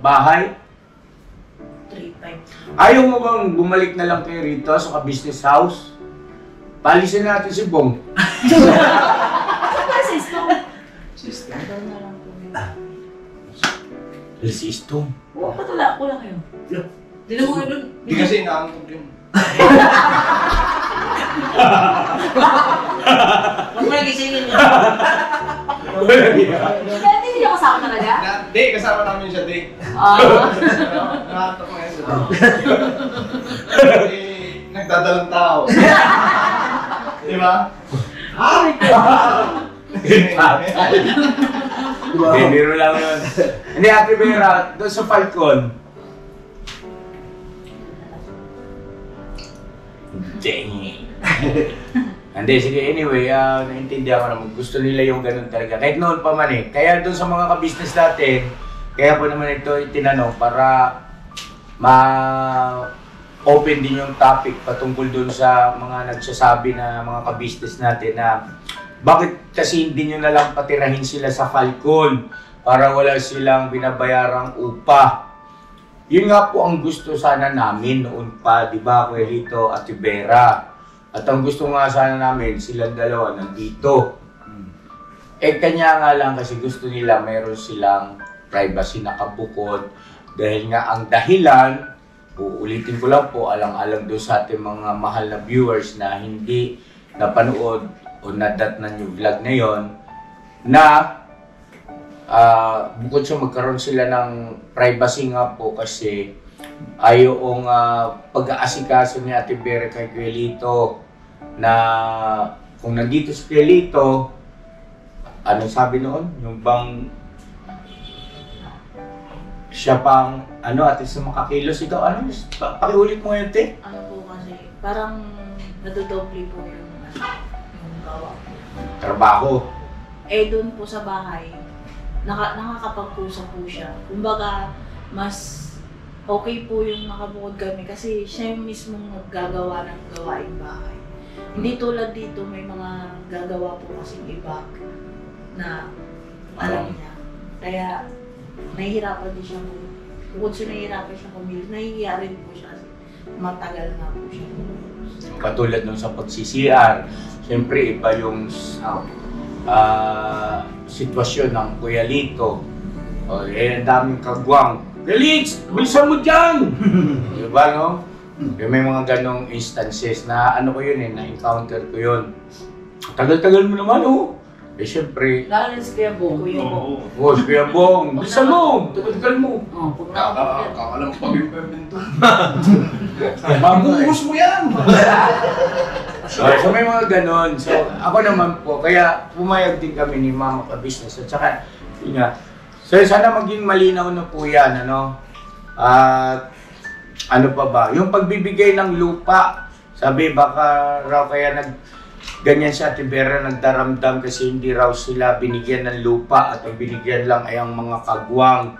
bahay? 3.5. Ayaw mo bang bumalik na lang kayo rito sa ka-business house? Palisin natin si Bong. System. System? Oo, patala ko lang kayo. Hindi na mo nun. Hindi kasi inaangkog yun. Huwag mo nagisingin niya. Hindi niyo kasama talaga? Hindi, kasama namin siya, Day. Nakatok mo yan sa Nagdadalang tao. Di ba? Hindi, biro lang yun. Hindi, Ate Vera, doon sa Falcon. Dang it. Hindi, sige, anyway, naintindihan ko naman. Gusto nila yung ganun talaga. Kahit noon pa man eh. Kaya doon sa mga ka-business natin, kaya po naman ito itinanong para ma-open din yung topic patungkol doon sa mga nagsasabi na mga ka-business natin na bakit kasi hindi nyo na lang patirahin sila sa Falcon para wala silang binabayarang upa. Yun nga po ang gusto sana namin noon pa, di ba, Kuya Lito at Vera? At ang gusto nga sana namin, silang dalawa nandito. Kanya nga lang kasi gusto nila mayroon silang privacy nakabukod. Dahil nga ang dahilan, uulitin ko lang po, alang-alang doon sa ating mga mahal na viewers na hindi napanood o nadatnan yung vlog na yon, na bukod sa magkaroon sila ng privacy nga po kasi ayong pag-aasikaso ni Ate Vera kay Kuya Lito na kung nandito si Kuya Lito, ano sabi noon? Yung bang siya pang at least makakilos ikaw, pakiulit mo yun, te? Ano po kasi, parang nadodoble po yung gawa. Trabaho. Doon po sa bahay, nakakapagkusa po siya. Kumbaga, mas okay po yung nakabukod kami kasi siya yung mismong naggagawa ng gawaing bahay. Hindi tulad dito, may mga gagawa po kasing iba na alam niya. Kaya, nahihirapan din siya po. Bukod siya nahihirapan siya kumilos, nahihiya rin po siya kasi matagal nga po siya. Katulad nung sa pag-CCR, siyempre iba yung sitwasyon ng Kuya Lito. O, ang daming kagwang. Felix, bilisan mo dyan! Diba, no? May mga ganong instances na ano ko yun na-encounter ko yun. Tagal-tagal mo naman, oh. Eh, siyempre... Lalo na si Kuya Bong. Oh, si Kuya Bong. Bilisan mo! Tagal-tagal mo. Oh, pag nakakapit. Kakalang pag-implemento. Mabuhos mo yan! So may mga ganon. So ako naman po, kaya pumayag din kami ni Mama Ka-Business. At saka, yun nga. So sana maging malinaw na po yan, ano? At ano pa ba? Yung pagbibigay ng lupa, sabi baka raw kaya ganyan si Ate Vera nagdaramdam kasi hindi raw sila binigyan ng lupa at ang binigyan lang ay ang mga kagwang.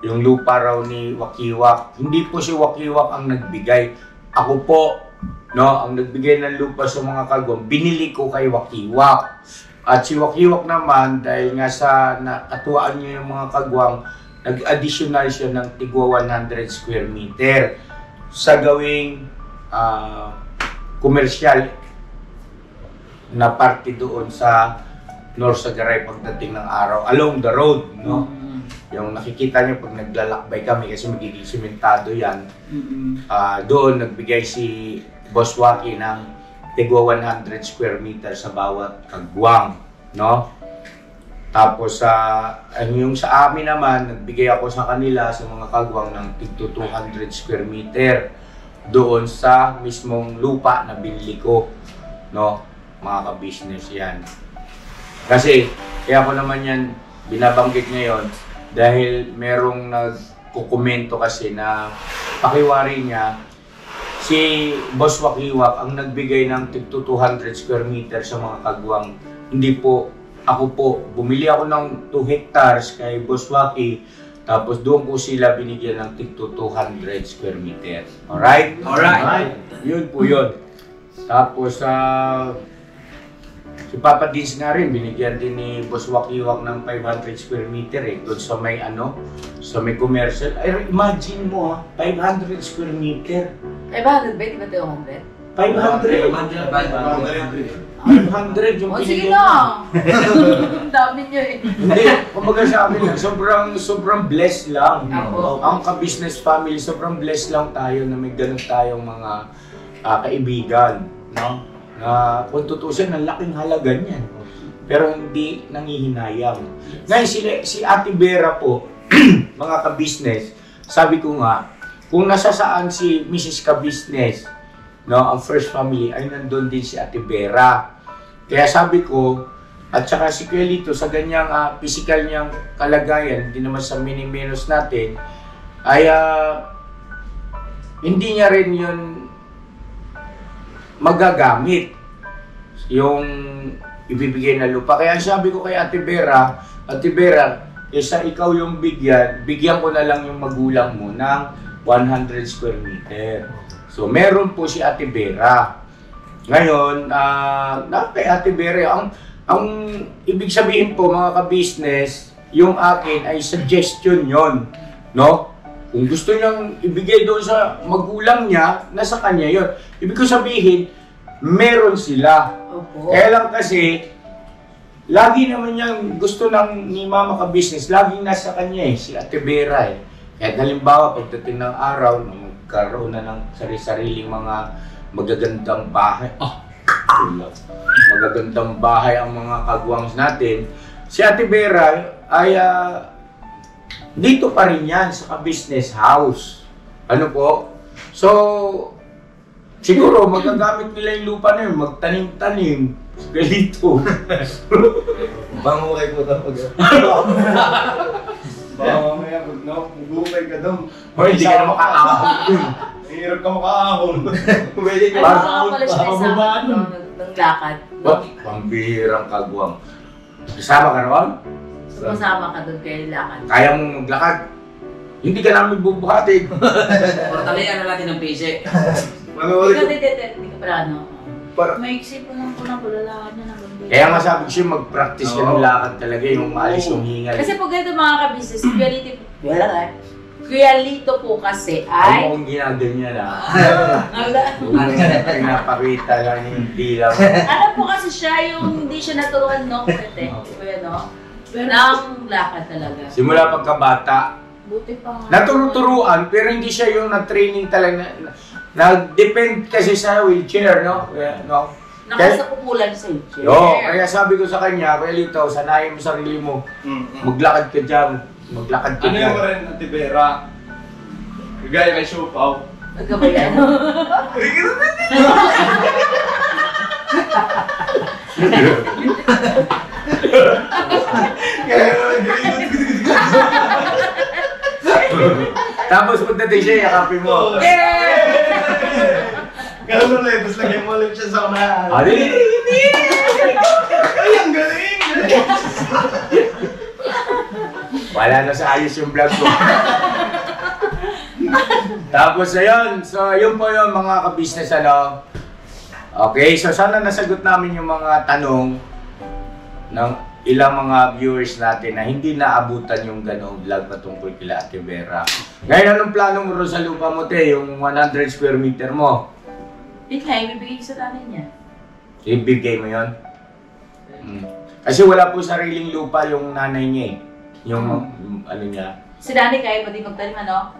Yung lupa raw ni Wakiwak. Hindi po si Wakiwak ang nagbigay. Ako po, no, ang nagbigay ng lupa sa mga kagwang, binili ko kay Wakiwak. At si Wakiwak naman, dahil nga sa nakatuwaan niya yung mga kagwang, nag-additional siya ng tigwa 100 square meter sa gawing komersyal na parte doon sa North Sagaray pagdating ng araw, along the road, no? Yung nakikita niyo pag naglalakbay kami kasi magiging simentado yan. Doon nagbigay si Boss Waki ng tigwa 100 square meter sa bawat kagwang, no? Tapos yung sa amin naman, nagbigay ako sa kanila sa mga kagwang ng tigto 200 square meter doon sa mismong lupa na binili ko, no? Mga ka-business yan. Kasi kaya ko naman yan binabanggit ngayon dahil merong nagkukomento kasi na pakiwari niya si Boss Wakiwak ang nagbigay ng tigto 200 square meter sa mga kagwang. Hindi po, ako po, bumili ako ng 2 hectares kay Boss Waki, tapos doon ko sila binigyan ng tigto 200 square meter. Alright? Alright. Yun po yun. Tapos si Papa Dins nga rin, binigyan din ni Boss Wakiwak ng 500 square meter doon sa may sa may commercial. Ay, imagine mo 500 square meter. 500 ba? Di ba 200? 500 yung sige na! Ang dami niyo eh. Hindi, kumbaga sa amin lang, sobrang blessed lang. Ang ka-business family, sobrang blessed lang tayo na may ganun tayong mga kaibigan, no? Na kung tutusin, ang laking halaga niyan. Pero hindi nangihinayang. Ngayon, si Ate Vera po, mga ka-business, sabi ko nga, kung nasasaan si Mrs. Ka-Business, no, ang first family, ay nandun din si Ate Vera. Kaya sabi ko, at saka si Kuya Lito, sa ganyang physical niyang kalagayan, hindi naman sa mini-minus natin, ay hindi niya rin yun magagamit yung ibibigay na lupa. Kaya sabi ko kay Ate Vera, kaysa ikaw yung bigyan ko na lang yung magulang mo ng 100 square meter. So, meron po si Ate Vera. Ngayon, kay Ate Vera, ang ibig sabihin po mga ka-business, yung akin ay suggestion yon, no? Kung gusto niyang ibigay doon sa magulang niya, nasa kanya yon. Ibig ko sabihin, meron sila. Opo. Kaya lang kasi, lagi naman niyang gusto ni Mama Ka-Business, laging nasa kanya si Ate Vera Kahit halimbawa, pagdating ng araw, magkaroon na ng sarili-sariling mga magagandang bahay. Magagandang bahay ang mga kagwangs natin. Si Ate Vera ay dito pa rin yan sa business house. Ano po? So, siguro magagamit nila yung lupa na yun, magtanim-tanim. Dito. Bangukay po tapos. Baka mamaya, mag-gupay ka doon. O, hindi ka na makakahon. Hirap ka makakahon. Ay, makakapala siya sa ng lakad. Pambihirang kagwang. Kasama ka naman? Masama ka doon kay lakad. Kaya mong maglakad. Hindi ka namin bubuhatin. Portalian na natin ng PC. Hindi ka pala ano. Maiksi po lang po na pulalakad niya ng gabi. Kaya nga sabi ko siya, mag-practice ka ng lakad talaga, yung maalis yung hingal. Kasi po ganito mga ka-business, reality, wala ka Kuya Lito po kasi Ay, ay... kung ginaganyan na. Ala. Pinapakita lang yung dilaw. Ano po kasi siya yung hindi siya naturuan no? Pwede. Kuya no? Nang lakad talaga. Simula pagkabata. Buti pa nga. Natuturuan, pero hindi siya yung na-training talaga. Nag-depend kasi sa wheelchair, no? No? Nakasapupulan sa wheelchair. Yo, kaya sabi ko sa kanya, Kuya Lito, sanayin mo sarili mo. Maglakad ka dyan. Maglakad ka Ano dyan. yung rin, Ate Vera? Gaya kay Siopaw. Nagkabayan. Tapos pagdating siya, yakapin mo. Gano'n ulit, tapos lagyan mo ulit siya sa unahan. Ay, Ay, ang galing! wala na sa ayos yung vlog ko. Tapos ayun, so yun po yung mga ka-business ano. Okay, so sana nasagot namin yung mga tanong ng ilang mga viewers natin na hindi naabutan yung ganong vlog patungkol kila Ate Vera. Ngayon, anong plano mo rin sa lupa mo, te? Yung 100 square meter mo? Hindi nga, ibibigay sa nanay niya. Ibigay mo yun? Kasi wala po sariling lupa yung nanay niya eh. Yung ano niya. Si nanay kaya pa din magtanim ano?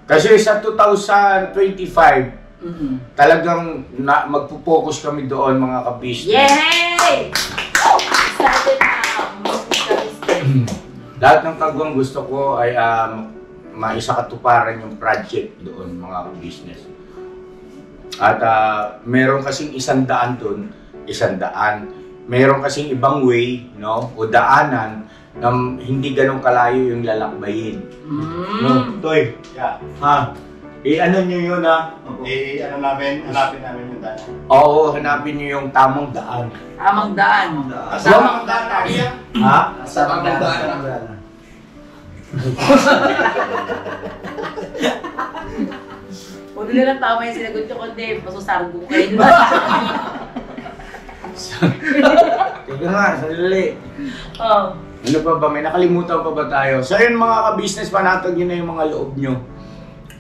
Kasi sa 2025, talagang magpo-focus kami doon mga ka-business. Yay! Excited na Lahat ng kagawang gusto ko ay maisakatuparan yung project doon mga ka-business. At meron kasing 100 doon, 100. Meron kasing ibang way, no? O daanan na hindi ganun kalayo yung lalakbayin. No, Toy. Yeah. Ha? Ano nyo yun ha? Hanapin namin yung daan. Oo, hanapin nyo yung tamang daan. Tamang daan. Tamang daan, Takia? Ha? Tamang daan. Huwag nila lang tama yung sinagot ko, kundi masusargo kayo. Teka nga, sandali. Oh. Ano pa ba? May nakalimutan pa ba tayo? So yun mga ka-business, panatag yun na yung mga loob nyo.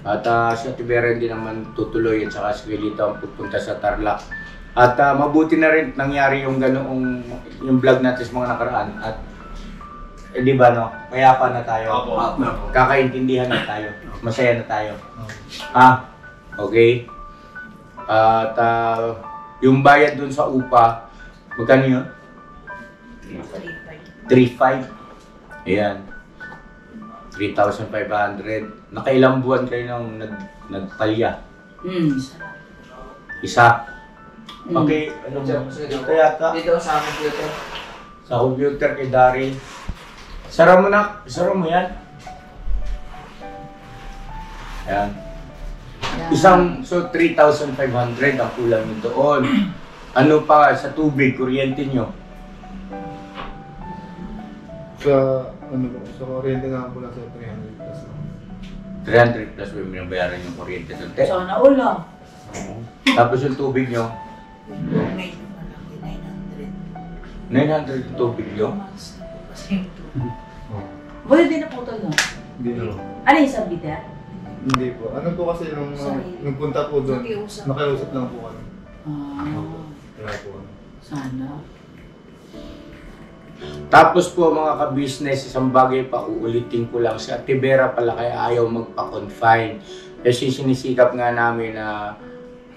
At si Ate Vera hindi naman tutuloy at saka si Lito ang pupunta sa Tarlac. At mabuti na rin nangyari yung ganoong yung vlog natin sa mga nakaraan. At di ba no? Payapa na tayo. Kakaintindihan na tayo. Masaya na tayo. Okay? At yung bayad dun sa upa, magkano yun? 3,500. Ayan. 3,500. Nakailang buwan kayo nang nagpalya? Isa. Okay, ano mo? Dito yata. Dito sa computer. Sa computer kay Daryl. Sara mo na. Sara mo yan. Ayan. So 3,500 ang kulang nyo doon. Ano pa sa tubig, kuryente nyo? Sa kuryente nga po lang sa 300 plus. 300 plus may binabayaran yung kuryente doon. Sana ulang. Tapos yung tubig nyo? 900 yung tubig nyo? Buti din na putol no? Hindi na. Ano yung sabitan? Hindi po. Ano po kasi nung punta po doon, nakiusap lang po kami. Kaya po ano. Sana. Tapos po mga ka-business, isang bagay pa uulitin ko lang, si Ate Vera pala kaya ayaw magpa-confine. Kasi sinisikap nga namin na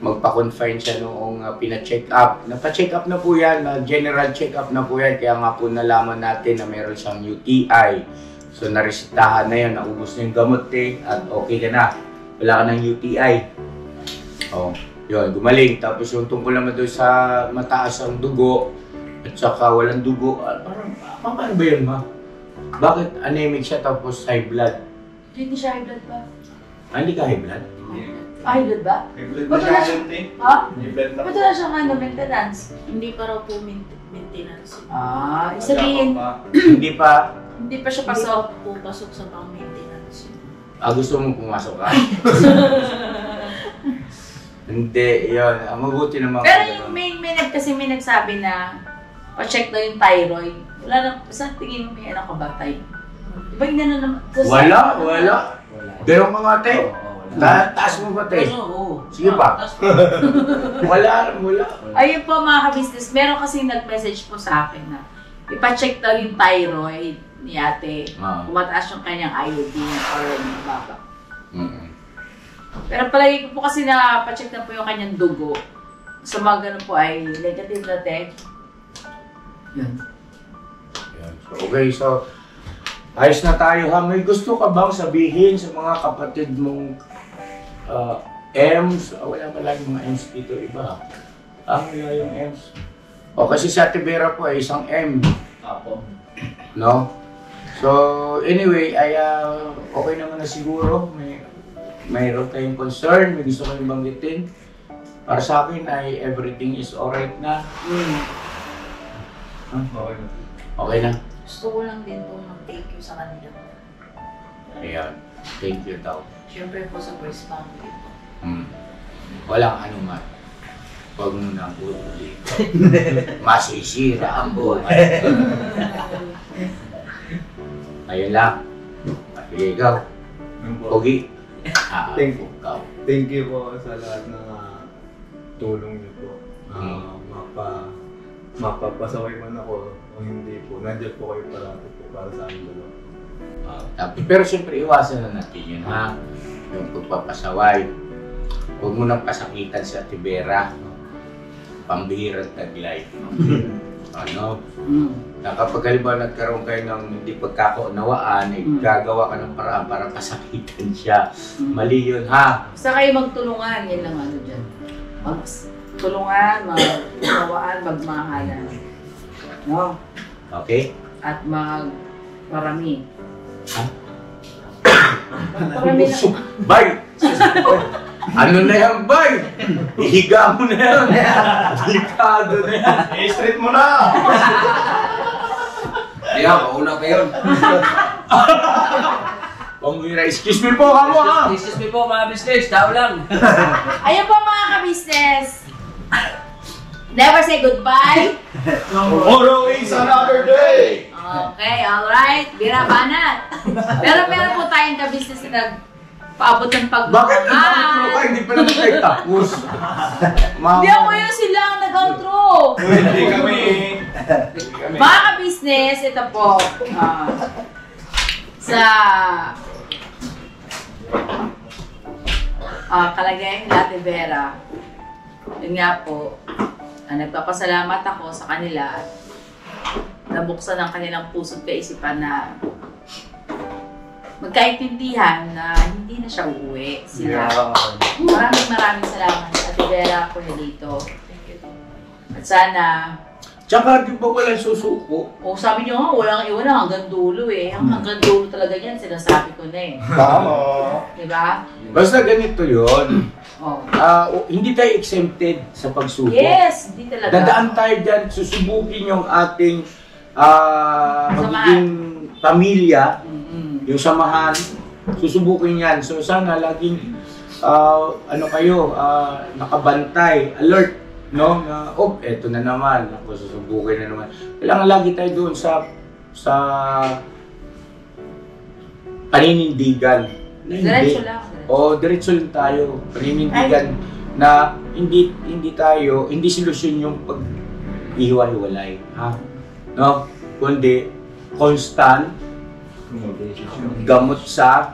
magpa-confine siya noong pina-check up. Napa-check up na po yan, general check up na po yan, kaya nga po nalaman natin na meron siyang UTI. So naresitahan na yun, naubos na yung gamot at okay ka na. Wala ka ng UTI. Oh, yun, gumaling. Tapos yung tungkol naman doon sa mataas ang dugo, at saka walang dugo, paano ba yun, ma? Bakit anemic siya tapos high blood? Hindi siya high blood ba? Hindi ka high blood? High blood ba? High blood Ba't wala siya? Ha? High blood na Ba't wala siya maintenance? Hindi pa raw po maintenance. Sabihin, Hindi pa. hindi pa siya Hindi pasok. pa po pasok sa pang-maintenance. Gusto mong pumasok ka? Hindi, yun. Mabuti naman. Pero yung may nagsabi na pa-check daw yung thyroid. Wala na, sa tingin mo may ano ka ba? Ba, hindi na naman. Wala. Pero mga ate, taas mo ba te? Sige pa. Wala. Ayun po mga ka-business, meron kasi nag-message po sa akin na ipacheck daw yung thyroid ni ate. Kung mataas yung kanyang iodine or mababa. Pero palagi ko po kasi na pacheck na po yung kanyang dugo. So mga ganun po ay negative na te. Yan. Okay, so ayos na tayo ha. May gusto ka bang sabihin sa mga kapatid mong Ems? Wala pa lang mga Ems dito, iba. Wala yung Ems. O kasi si Ate Vera po ay isang M. Apo. No? So, anyway, ay okay naman na siguro. Mayroon tayong concern, may gusto kayong banggitin. Para sa akin ay everything is alright na. Okay na. Gusto ko lang din po mag-thank you sa kanila. Ayan. Thank you daw. Siyempre po sa first family po. Walang anuman. Huwag mo nang uulit. Masisira ang buhay. Ayun lang. Sige, ikaw. Pogi. Thank you po sa lahat ng tulong niyo po. Mapapasaway man ako o hindi po. Nandiyan po kayo parati po para sa amin dalawa. Pero siyempre iwasan na natin yun ha. Yung pagpapasaway. Huwag mo nang pasakitan si Ate Vera. Pambihirang taglay. Ano? Na kapag halimbawa nagkaroon kayo ng hindi pagkakaunawaan, gagawa ka ng paraan para pasakitan siya. Mali yun ha. Basta kayo magtulungan, yan lang ano dyan. Tulungan, magkawaan, magmahalan. No? Okay? At marami. Ha? Marami na. Bay! Ano na yan, Bay? Ihiga mo na yan. Delikado na yan. I-street mo na! Kaya, mauna pa yun. Pangira, excuse me po, kamo ha! Excuse me po mga business, tao lang. Ayun po mga ka-business. Never say goodbye. Tomorrow is another day! Okay, alright. Birabanat. Pero meron po tayong ka-business na nagpaabot ng Bakit nag-outro ka? Hindi pa naman tayo tapos. Hindi ako yun, sila ang nag-outro. Hindi kami. Mga ka-business, ito po. Sa kalagayan ni Ate Vera, yun nga po, nagpapasalamat ako sa kanila at nabuksan ang kanilang puso't kaisipan na magkaintindihan na hindi na siya uuwi sila. Maraming salamat Ate Vera Cornelito. At sana Tsaka di ba walang susuko? o sabi niyo nga, walang iwan na hanggang dulo eh. Hanggang dulo talaga yan, sinasabi ko na eh. Tama. Diba? Basta ganito yun. Oh. Hindi tayo exempted sa pagsubok. Yes, hindi talaga. Dadaan tayo dyan, susubukin yung ating magiging pamilya, yung samahan, susubukin yan. So sana laging nakabantay, alert, no? Na, eto na naman, ako susubukin na naman. Kailangan lagi tayo doon sa paninindigan. Diretso lang. Diretso lang tayo. Paninindigan na hindi solusyon yung pag-ihiwa-hiwalay, ha? No? Kundi constant gamot sa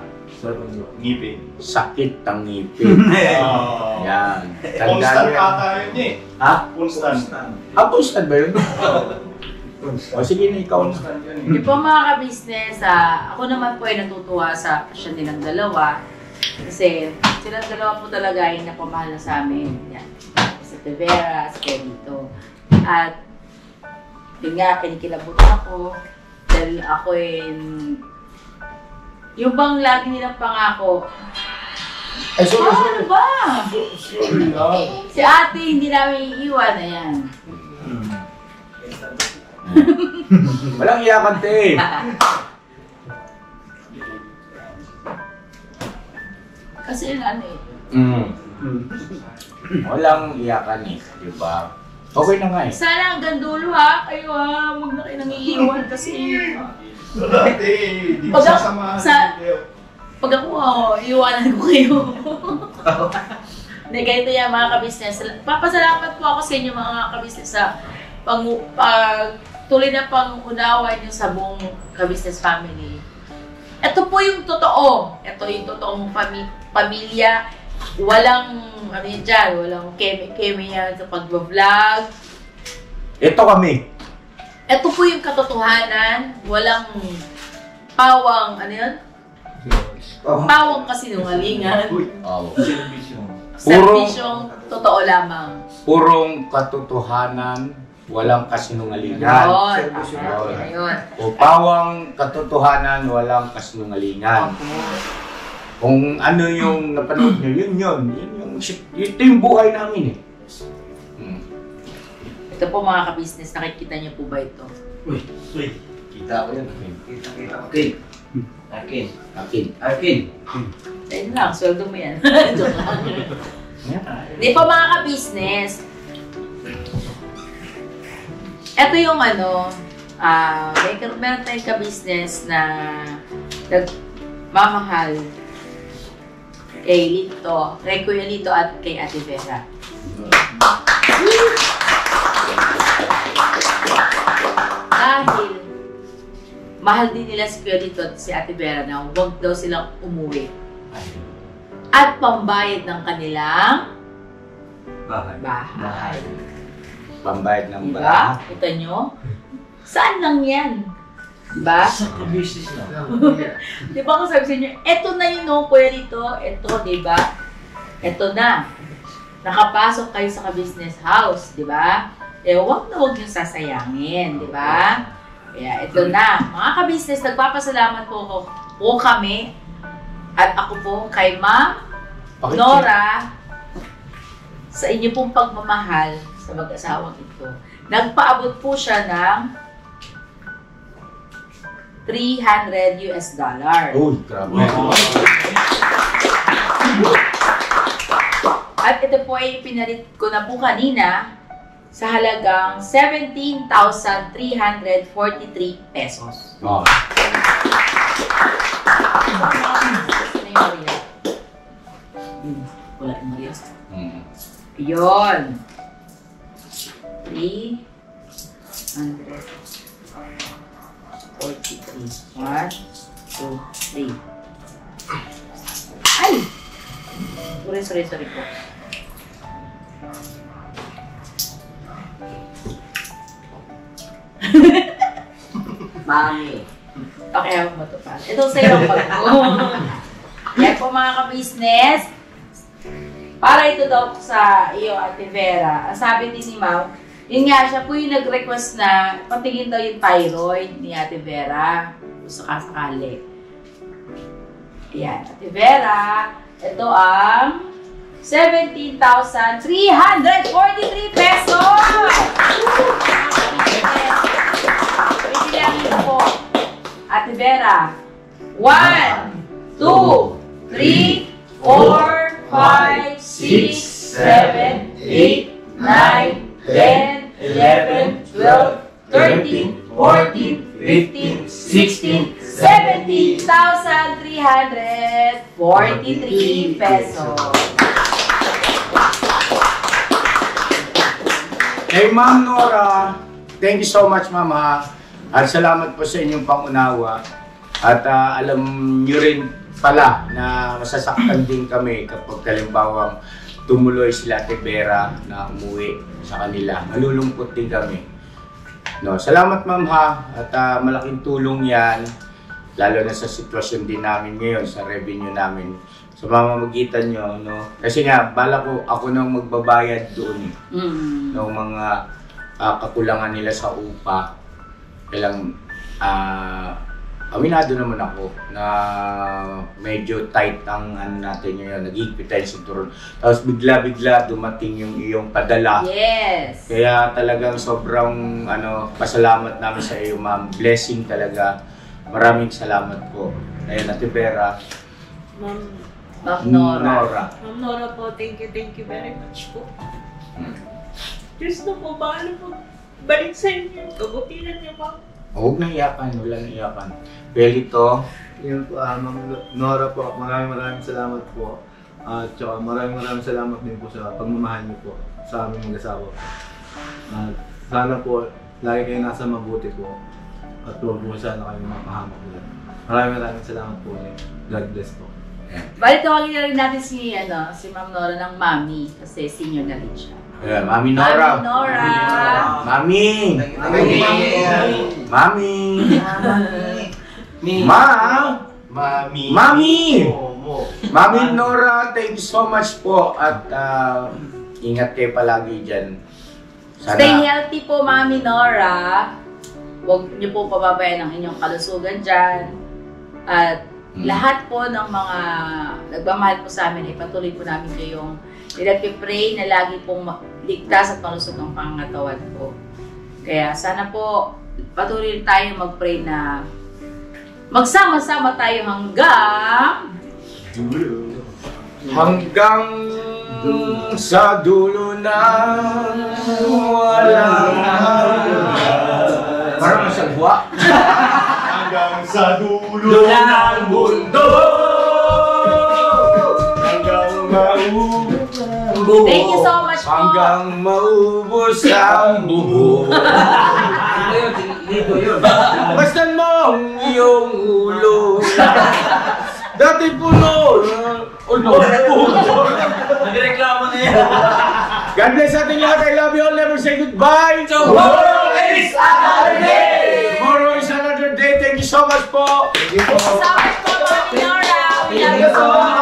ngipin. Sakit ng ngipin. Yan. Constant ata yun eh. Ha? Constant. Constant ba yun? Sige na, ikaw na. Di po mga ka-business, ako naman po ay natutuwa sa pasyon nilang dalawa. Kasi silang dalawa po talaga ay napamahal na sa amin. Yan. Si Ate Vera, si Pedrito. At yun nga, kinikilabutan ako. Dahil ako yung bang lagi nilang pangako. Ay, sorry. Ano ba? Sorry lang. Si ate hindi namin iiwan na yan. Walang iyakan, te. Kasi ano eh. Walang iyakan eh, di ba? Okay na nga eh. Sana hanggang dulo ha. Kayo ha. Huwag na kayo nangiiwan kasi. Pag ako, iiwanan ko kayo. Hindi, ganito yan mga kabisnes. Papasalamat po ako sa inyo mga kabisnes sa tuloy na pang-unawa nyo sa buong kabisnes family. Ito po yung totoo. Ito yung totoong pamilya. Walang, ano yun dyan, walang keme-keme yan sa pag-vlog. Ito kami. Ito po yung katotohanan. Walang pawang, ano yun? Pawang kasinungalingan. Serbisyong totoo lamang. Purong katotohanan, walang kasinungalingan. Ayun. O pawang katotohanan, walang kasinungalingan. Kung ano yung napanood nyo, yun. Ito yung buhay namin eh. Ito po mga kabisnes, nakikita niyo po ba ito? Uy, kita ko yan. Kita. Akin. Ayun lang, sweldo mo yan. Joke lang. Di po mga kabisnes, ito yung ano, meron tayong kabisnes na nagmamahal kay Lito, kay Kuya Lito at kay Ate Vera. Dahil mahal din nila si Kuya Lito at si Ate Vera na huwag daw silang umuwi. At pambayad ng kanilang bahay. Pambayad ng diba? bahay. Kita nyo? Saan lang yan? Diba? Sa business na. Diba kung sabi sa inyo, eto na yun no, Kuya Lito. Eto, diba? Eto na. Nakapasok kayo sa ka-business house, diba? Eh, huwag na huwag yung sasayangin, diba? Kaya eto na. Mga ka-business, nagpapasalamat po kami at ako po kay Ma'am Nora sa inyo pong pagmamahal sa mag-asawang ito. Nagpaabot po siya ng $300 US. Uy, grabe. At ito po ay pinalit ko na po kanina sa halagang 17,343 pesos. Oh. Wala yung Maria. Yun. 343. 1, 2, 3. Ay! Sorry po. Mami. Pakihaw mo ito pa. Ito sa'yo ang pag-go. Yan po mga ka-business. Para ito daw sa iyo, Ate Vera. Ang sabi din ni Ma'am, yun nga, siya po yung nag-request na patingin daw yung thyroid ni Ate Vera. Kung sakasakali. Ayan, Ate Vera. Ito ang 17,343 pesos! Pwede lang ito po. Ate Vera. 1, 2, 3, 4, 5, 6, 7, 8, 9, 10, 11, 12, 13, 14, 15, 16, 17,343 pesos. Hey Ma'am Nora, thank you so much Ma'am ha. At salamat po sa inyong pangunawa. At alam nyo rin pala na masasaktan din kami kapag kalimbawang tumuloy sila Ate Vera na umuwi sa kanila. Malulungkot din kami. No, salamat Ma'am ha. At malaking tulong yan. Lalo na sa sitwasyon din namin ngayon, sa revenue namin. Sa mamamagitan nyo, no? Kasi nga, bala ko ako nang magbabayad doon ng mga kakulangan nila sa upa. Kailang, aminado naman ako na medyo tight ang ano natin ngayon, nag-higpit tayo sa turon. Tapos bigla-bigla dumating yung iyong padala. Yes! Kaya talagang sobrang pasalamat namin sa iyo, Ma'am. Blessing talaga. Maraming salamat po. Ayun, Ate Vera. Ma'am Nora. Ma'am Nora po, thank you very much po. Diyos na po, paano po balik sa inyo? Kabutihan niyo pa. Huwag na iyakan, walang iyakan. Belito, Yun po, Ma'am Nora po, maraming salamat po. At saka maraming salamat din po sa pagmamahal niyo po sa aming mag-asawa po. At sana po, lagi kayo nasa mabuti po. At huwag po sana kayo mapahamak ulit. Maraming salamat po ulit. God bless po. Bali, tawagin na rin natin si Ma'am Nora ng Mami kasi senior na rin siya. Mami Nora. Mami Nora. Mami. Mami. Mami. Mami Nora, thank you so much po at ingat kayo palagi dyan. Stay healthy po, Mami Nora. Huwag niyo po pababayan ang inyong kalusugan dyan. At lahat po ng mga nagmamahal po sa amin, patuloy po namin kayong nagpipray na lagi pong ligtas at malusog ang pangangatawan po. Kaya sana po patuloy tayo mag-pray na magsama-sama tayo hanggang sa dulo ng walang parang masagwa. Hanggang sa dulo ng mundo. Hanggang maubos. Thank you so much po. Hanggang maubos ang buho. Basta mo ang iyong ulo. Dati puno. Nagreklamo na yan. God bless ating lahat. I love you all. Never say goodbye. Tomorrow is another day. Tomorrow is another day. Thank you so much po. Thank you so much po, Mami Nora. We love you so much.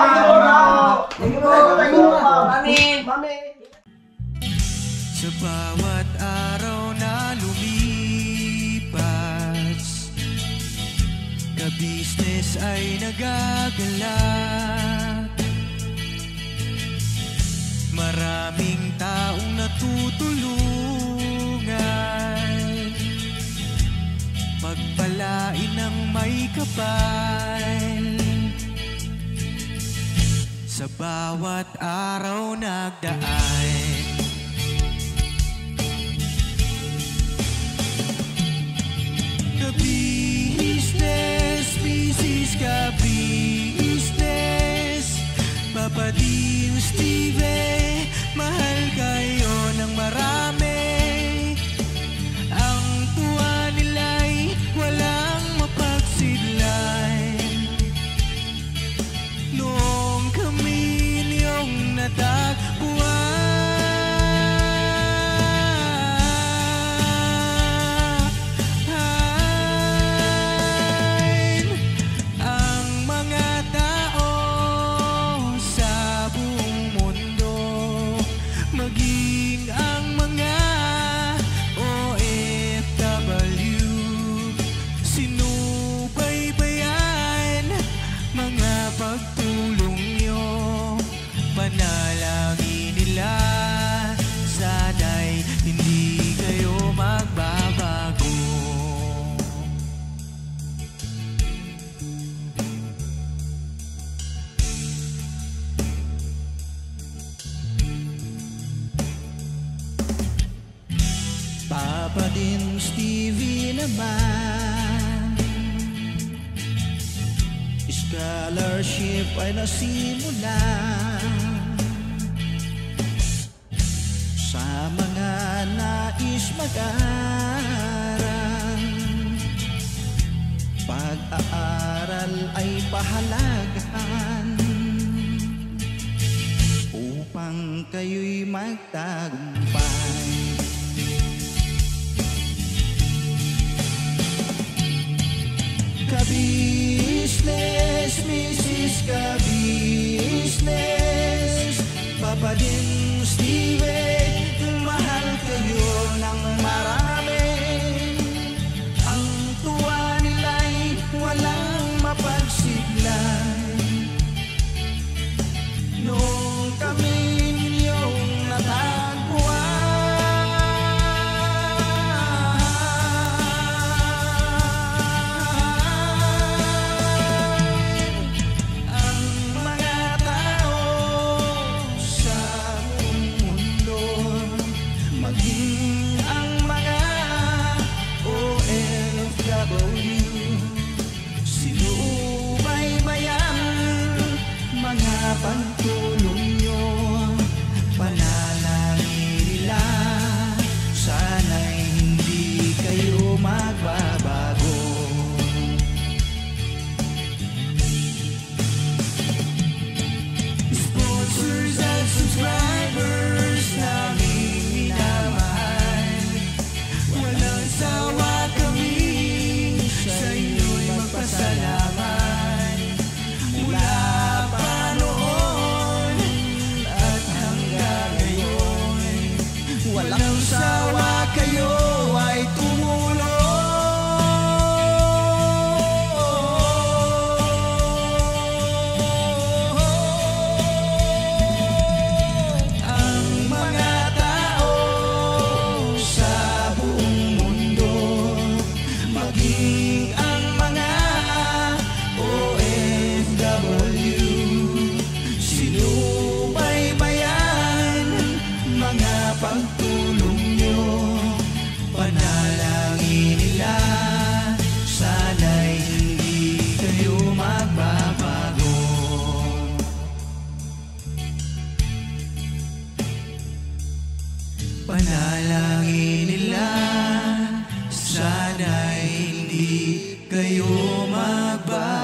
Sa bawat araw na lumipas, ka-business ay nagagalak. Maraming taong natutulungan, pagpalain ng may kapal. Sa bawat araw nagdaan, ka-business, business ka-business, Papa Dio, Steve, mahal kayo ng marami. Ang tuwa nila'y walang mapagsidlan. Noong kami niyong natagpuan, ang mga tao sa buong mundo, maging ang mga OFW, sinubaybayan mga pagtulong nyo, panalangin nila, sana'y hindi kayo magbabago. Papa din Stevie naman, scholarship ay nasimula sa mga nais mag-aral. Pag-aaral ay pahalagahan upang kayo'y magtagumpay. Ka-business, Mrs. Ka-business, Papa din Steve, mahal kayo ng marami. Ang tuwa nila'y walang mapagsiglan. Noong kami ninyong natagpuan, ang mga tao sa buong mundo, ang mga OFW, sinubaybayan mga pagtulong nyo, panalangin nila, sana'y hindi kayo magbabago. Sponsors at subscribers namin minamahal, walang sawa kami sa inyo'y magpasalamat. Mula pa noon at hanggang ngayon, walang sawa kayo ay tumulong. Ang mga tao sa buong mundo, maging ang mga OFW, sinubaybayan mga pagtulong nyo, panalangin nila, sana'y hindi kayo magbabago. Panalangin nila, sana'y hindi kayo magbabago.